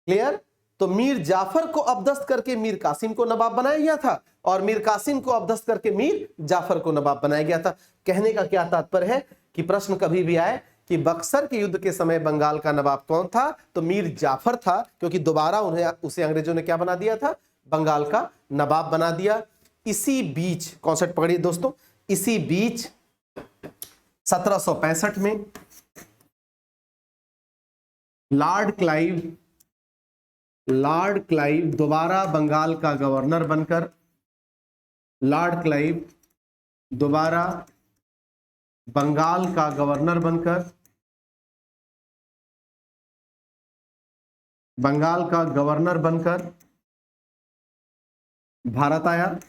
क्लियर? तो मीर जाफर को अपदस्थ करके मीर कासिम को नवाब बनाया गया था और मीर कासिम को अपदस्थ करके मीर जाफर को नवाब बनाया गया था। कहने का क्या तात्पर्य है कि प्रश्न कभी भी आए कि बक्सर के युद्ध के समय बंगाल का नवाब कौन था, तो मीर जाफर था, क्योंकि दोबारा उसे अंग्रेजों ने क्या बना दिया था? बंगाल का नवाब बना दिया। इसी बीच कॉन्सेप्ट पकड़िए दोस्तों, इसी बीच 1765 में लॉर्ड क्लाइव दोबारा बंगाल का गवर्नर बनकर, लॉर्ड क्लाइव दोबारा बंगाल का गवर्नर बनकर भारत आया।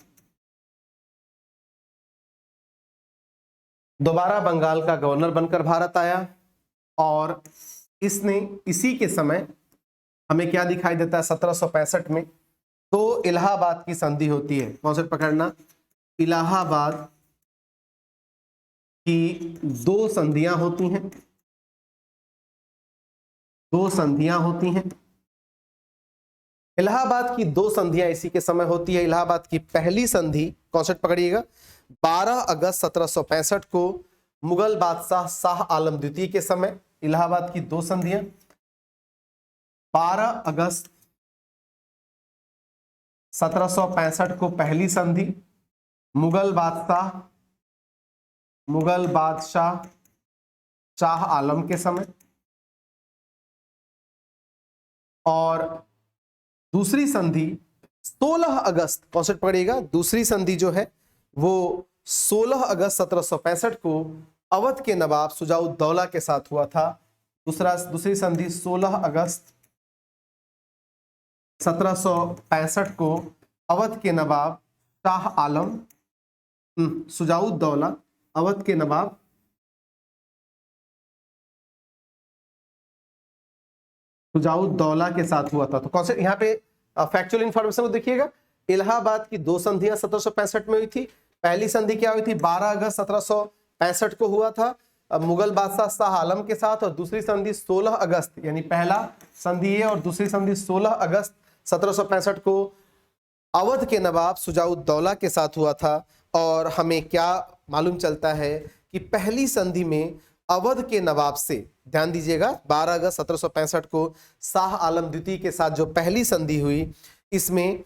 दोबारा बंगाल का गवर्नर बनकर भारत आया और इसने इसी के समय हमें क्या दिखाई देता है? 1765 में तो इलाहाबाद की संधि होती है। कॉन्सेप्ट पकड़ना, इलाहाबाद की दो संधियां होती हैं, इलाहाबाद की दो संधियां इसी के समय होती है। इलाहाबाद की पहली संधि, कॉन्सेप्ट पकड़िएगा, 12 अगस्त 1765 को मुगल बादशाह शाह आलम द्वितीय के समय। इलाहाबाद की दो संधियां, 12 अगस्त 1765 को पहली संधि मुगल बादशाह शाह आलम के समय, और दूसरी संधि 16 अगस्त, कॉन्सेप्ट पकड़िएगा, दूसरी संधि जो है वो 16 अगस्त 1765 को अवध के नवाब शुजाउद्दौला के साथ हुआ था। दूसरी संधि 16 अगस्त 1765 को अवध के नवाब शाह आलम शुजाउद्दौला, अवध के नवाब शुजाउद्दौला के साथ हुआ था। तो कौन से यहाँ पे फैक्चुअल इंफॉर्मेशन को देखिएगा, इलाहाबाद की दो संधियां 1765 में हुई थी। पहली संधि क्या हुई थी? 12 अगस्त 1765 को हुआ था मुगल बादशाह शाह आलम के साथ, और दूसरी संधि 16 अगस्त, यानी पहला संधि ये और दूसरी संधि 16 अगस्त 1765 को अवध के नवाब शुजाउद्दौला के साथ हुआ था। और हमें क्या मालूम चलता है कि पहली संधि में अवध के नवाब से, ध्यान दीजिएगा, 12 अगस्त 1765 को शाह आलम द्वितीय के साथ जो पहली संधि हुई, इसमें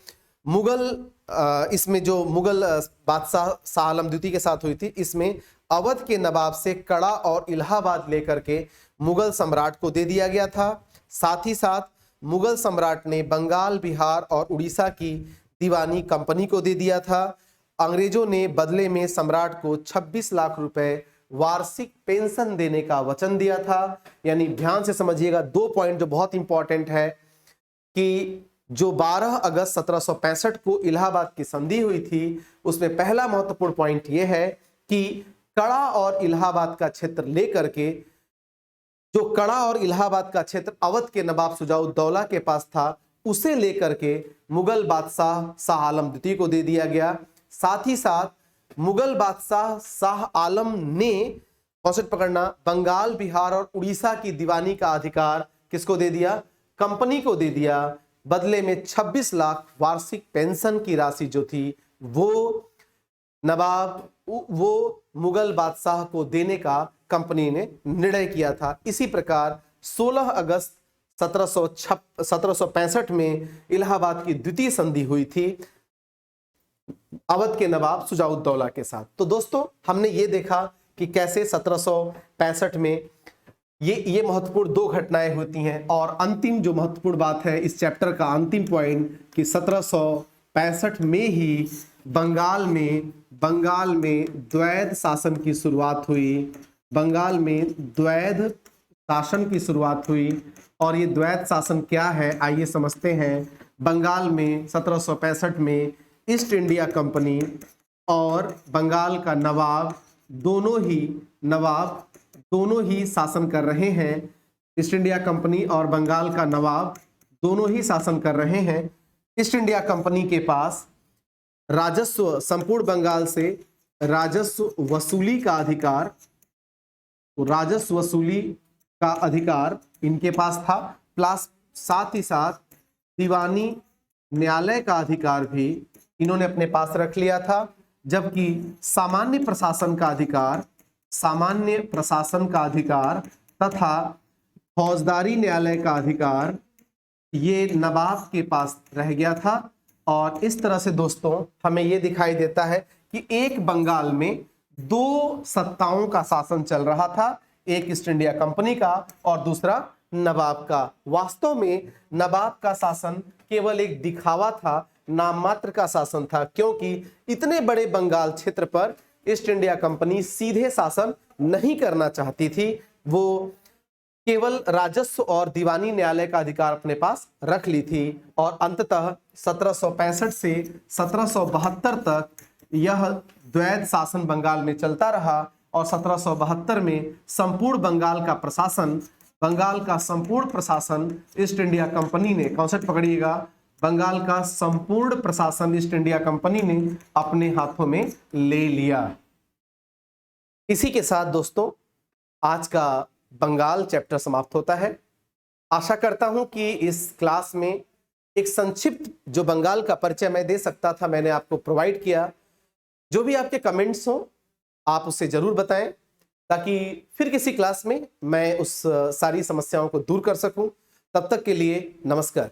जो मुगल बादशाह शाह आलम द्वितीय के साथ हुई थी, इसमें अवध के नवाब से कड़ा और इलाहाबाद लेकर के मुगल सम्राट को दे दिया गया था। साथ ही साथ मुगल सम्राट ने बंगाल, बिहार और उड़ीसा की दीवानी कंपनी को दे दिया था। अंग्रेजों ने बदले में सम्राट को 26 लाख रुपए वार्षिक पेंशन देने का वचन दिया था। यानी ध्यान से समझिएगा, दो पॉइंट जो बहुत इंपॉर्टेंट है कि जो 12 अगस्त 1765 को इलाहाबाद की संधि हुई थी, उसमें पहला महत्वपूर्ण पॉइंट यह है कि कड़ा और इलाहाबाद का क्षेत्र लेकर के, जो कड़ा और इलाहाबाद का क्षेत्र अवध के नवाब शुजाउद्दौला के पास था, उसे लेकर के मुगल बादशाह शाह आलम द्वितीय को दे दिया गया। साथ ही साथ मुगल बादशाह शाह आलम ने, कॉन्सेप्ट पकड़ना, बंगाल, बिहार और उड़ीसा की दीवानी का अधिकार किसको दे दिया? कंपनी को दे दिया। बदले में 26 लाख वार्षिक पेंशन की राशि जो थी वो मुगल बादशाह को देने का कंपनी ने निर्णय किया था। इसी प्रकार 16 अगस्त 1765 में इलाहाबाद की द्वितीय संधि हुई थी अवध के नवाब शुजाउद्दौला के साथ। तो दोस्तों, हमने ये देखा कि कैसे 1765 में ये महत्वपूर्ण दो घटनाएं होती हैं। और अंतिम जो महत्वपूर्ण बात है इस चैप्टर का अंतिम पॉइंट, कि 1765 में ही बंगाल में द्वैध शासन की शुरुआत हुई। बंगाल में द्वैध शासन की शुरुआत हुई। और ये द्वैध शासन क्या है, आइए समझते हैं। बंगाल में 1765 में ईस्ट इंडिया कंपनी और बंगाल का नवाब दोनों ही नवाब दोनों ही शासन कर रहे हैं। ईस्ट इंडिया कंपनी और बंगाल का नवाब दोनों ही शासन कर रहे हैं। ईस्ट इंडिया कंपनी के पास राजस्व, संपूर्ण बंगाल से राजस्व वसूली का अधिकार, राजस्व वसूली का अधिकार इनके पास था, प्लस साथ ही साथ दीवानी न्यायालय का अधिकार भी इन्होंने अपने पास रख लिया था। जबकि सामान्य प्रशासन का अधिकार तथा फौजदारी न्यायालय का अधिकार ये नवाब के पास रह गया था। और इस तरह से दोस्तों हमें ये दिखाई देता है कि एक बंगाल में दो सत्ताओं का शासन चल रहा था, एक ईस्ट इंडिया कंपनी का और दूसरा नवाब का। वास्तव में नवाब का शासन केवल एक दिखावा था, नाम मात्र का शासन था, क्योंकि इतने बड़े बंगाल क्षेत्र पर ईस्ट इंडिया कंपनी सीधे शासन नहीं करना चाहती थी। वो केवल राजस्व और दीवानी न्यायालय का अधिकार अपने पास रख ली थी। और अंततः 1765 से 1772 तक यह द्वैध शासन बंगाल में चलता रहा और 1772 में संपूर्ण बंगाल का संपूर्ण प्रशासन ईस्ट इंडिया कंपनी ने, कॉन्सेप्ट पकड़िएगा, बंगाल का संपूर्ण प्रशासन ईस्ट इंडिया कंपनी ने अपने हाथों में ले लिया। इसी के साथ दोस्तों आज का बंगाल चैप्टर समाप्त होता है। आशा करता हूं कि इस क्लास में एक संक्षिप्त जो बंगाल का परिचय मैं दे सकता था मैंने आपको प्रोवाइड किया। जो भी आपके कमेंट्स हो आप उससे जरूर बताएं, ताकि फिर किसी क्लास में मैं उस सारी समस्याओं को दूर कर सकूं। तब तक के लिए नमस्कार।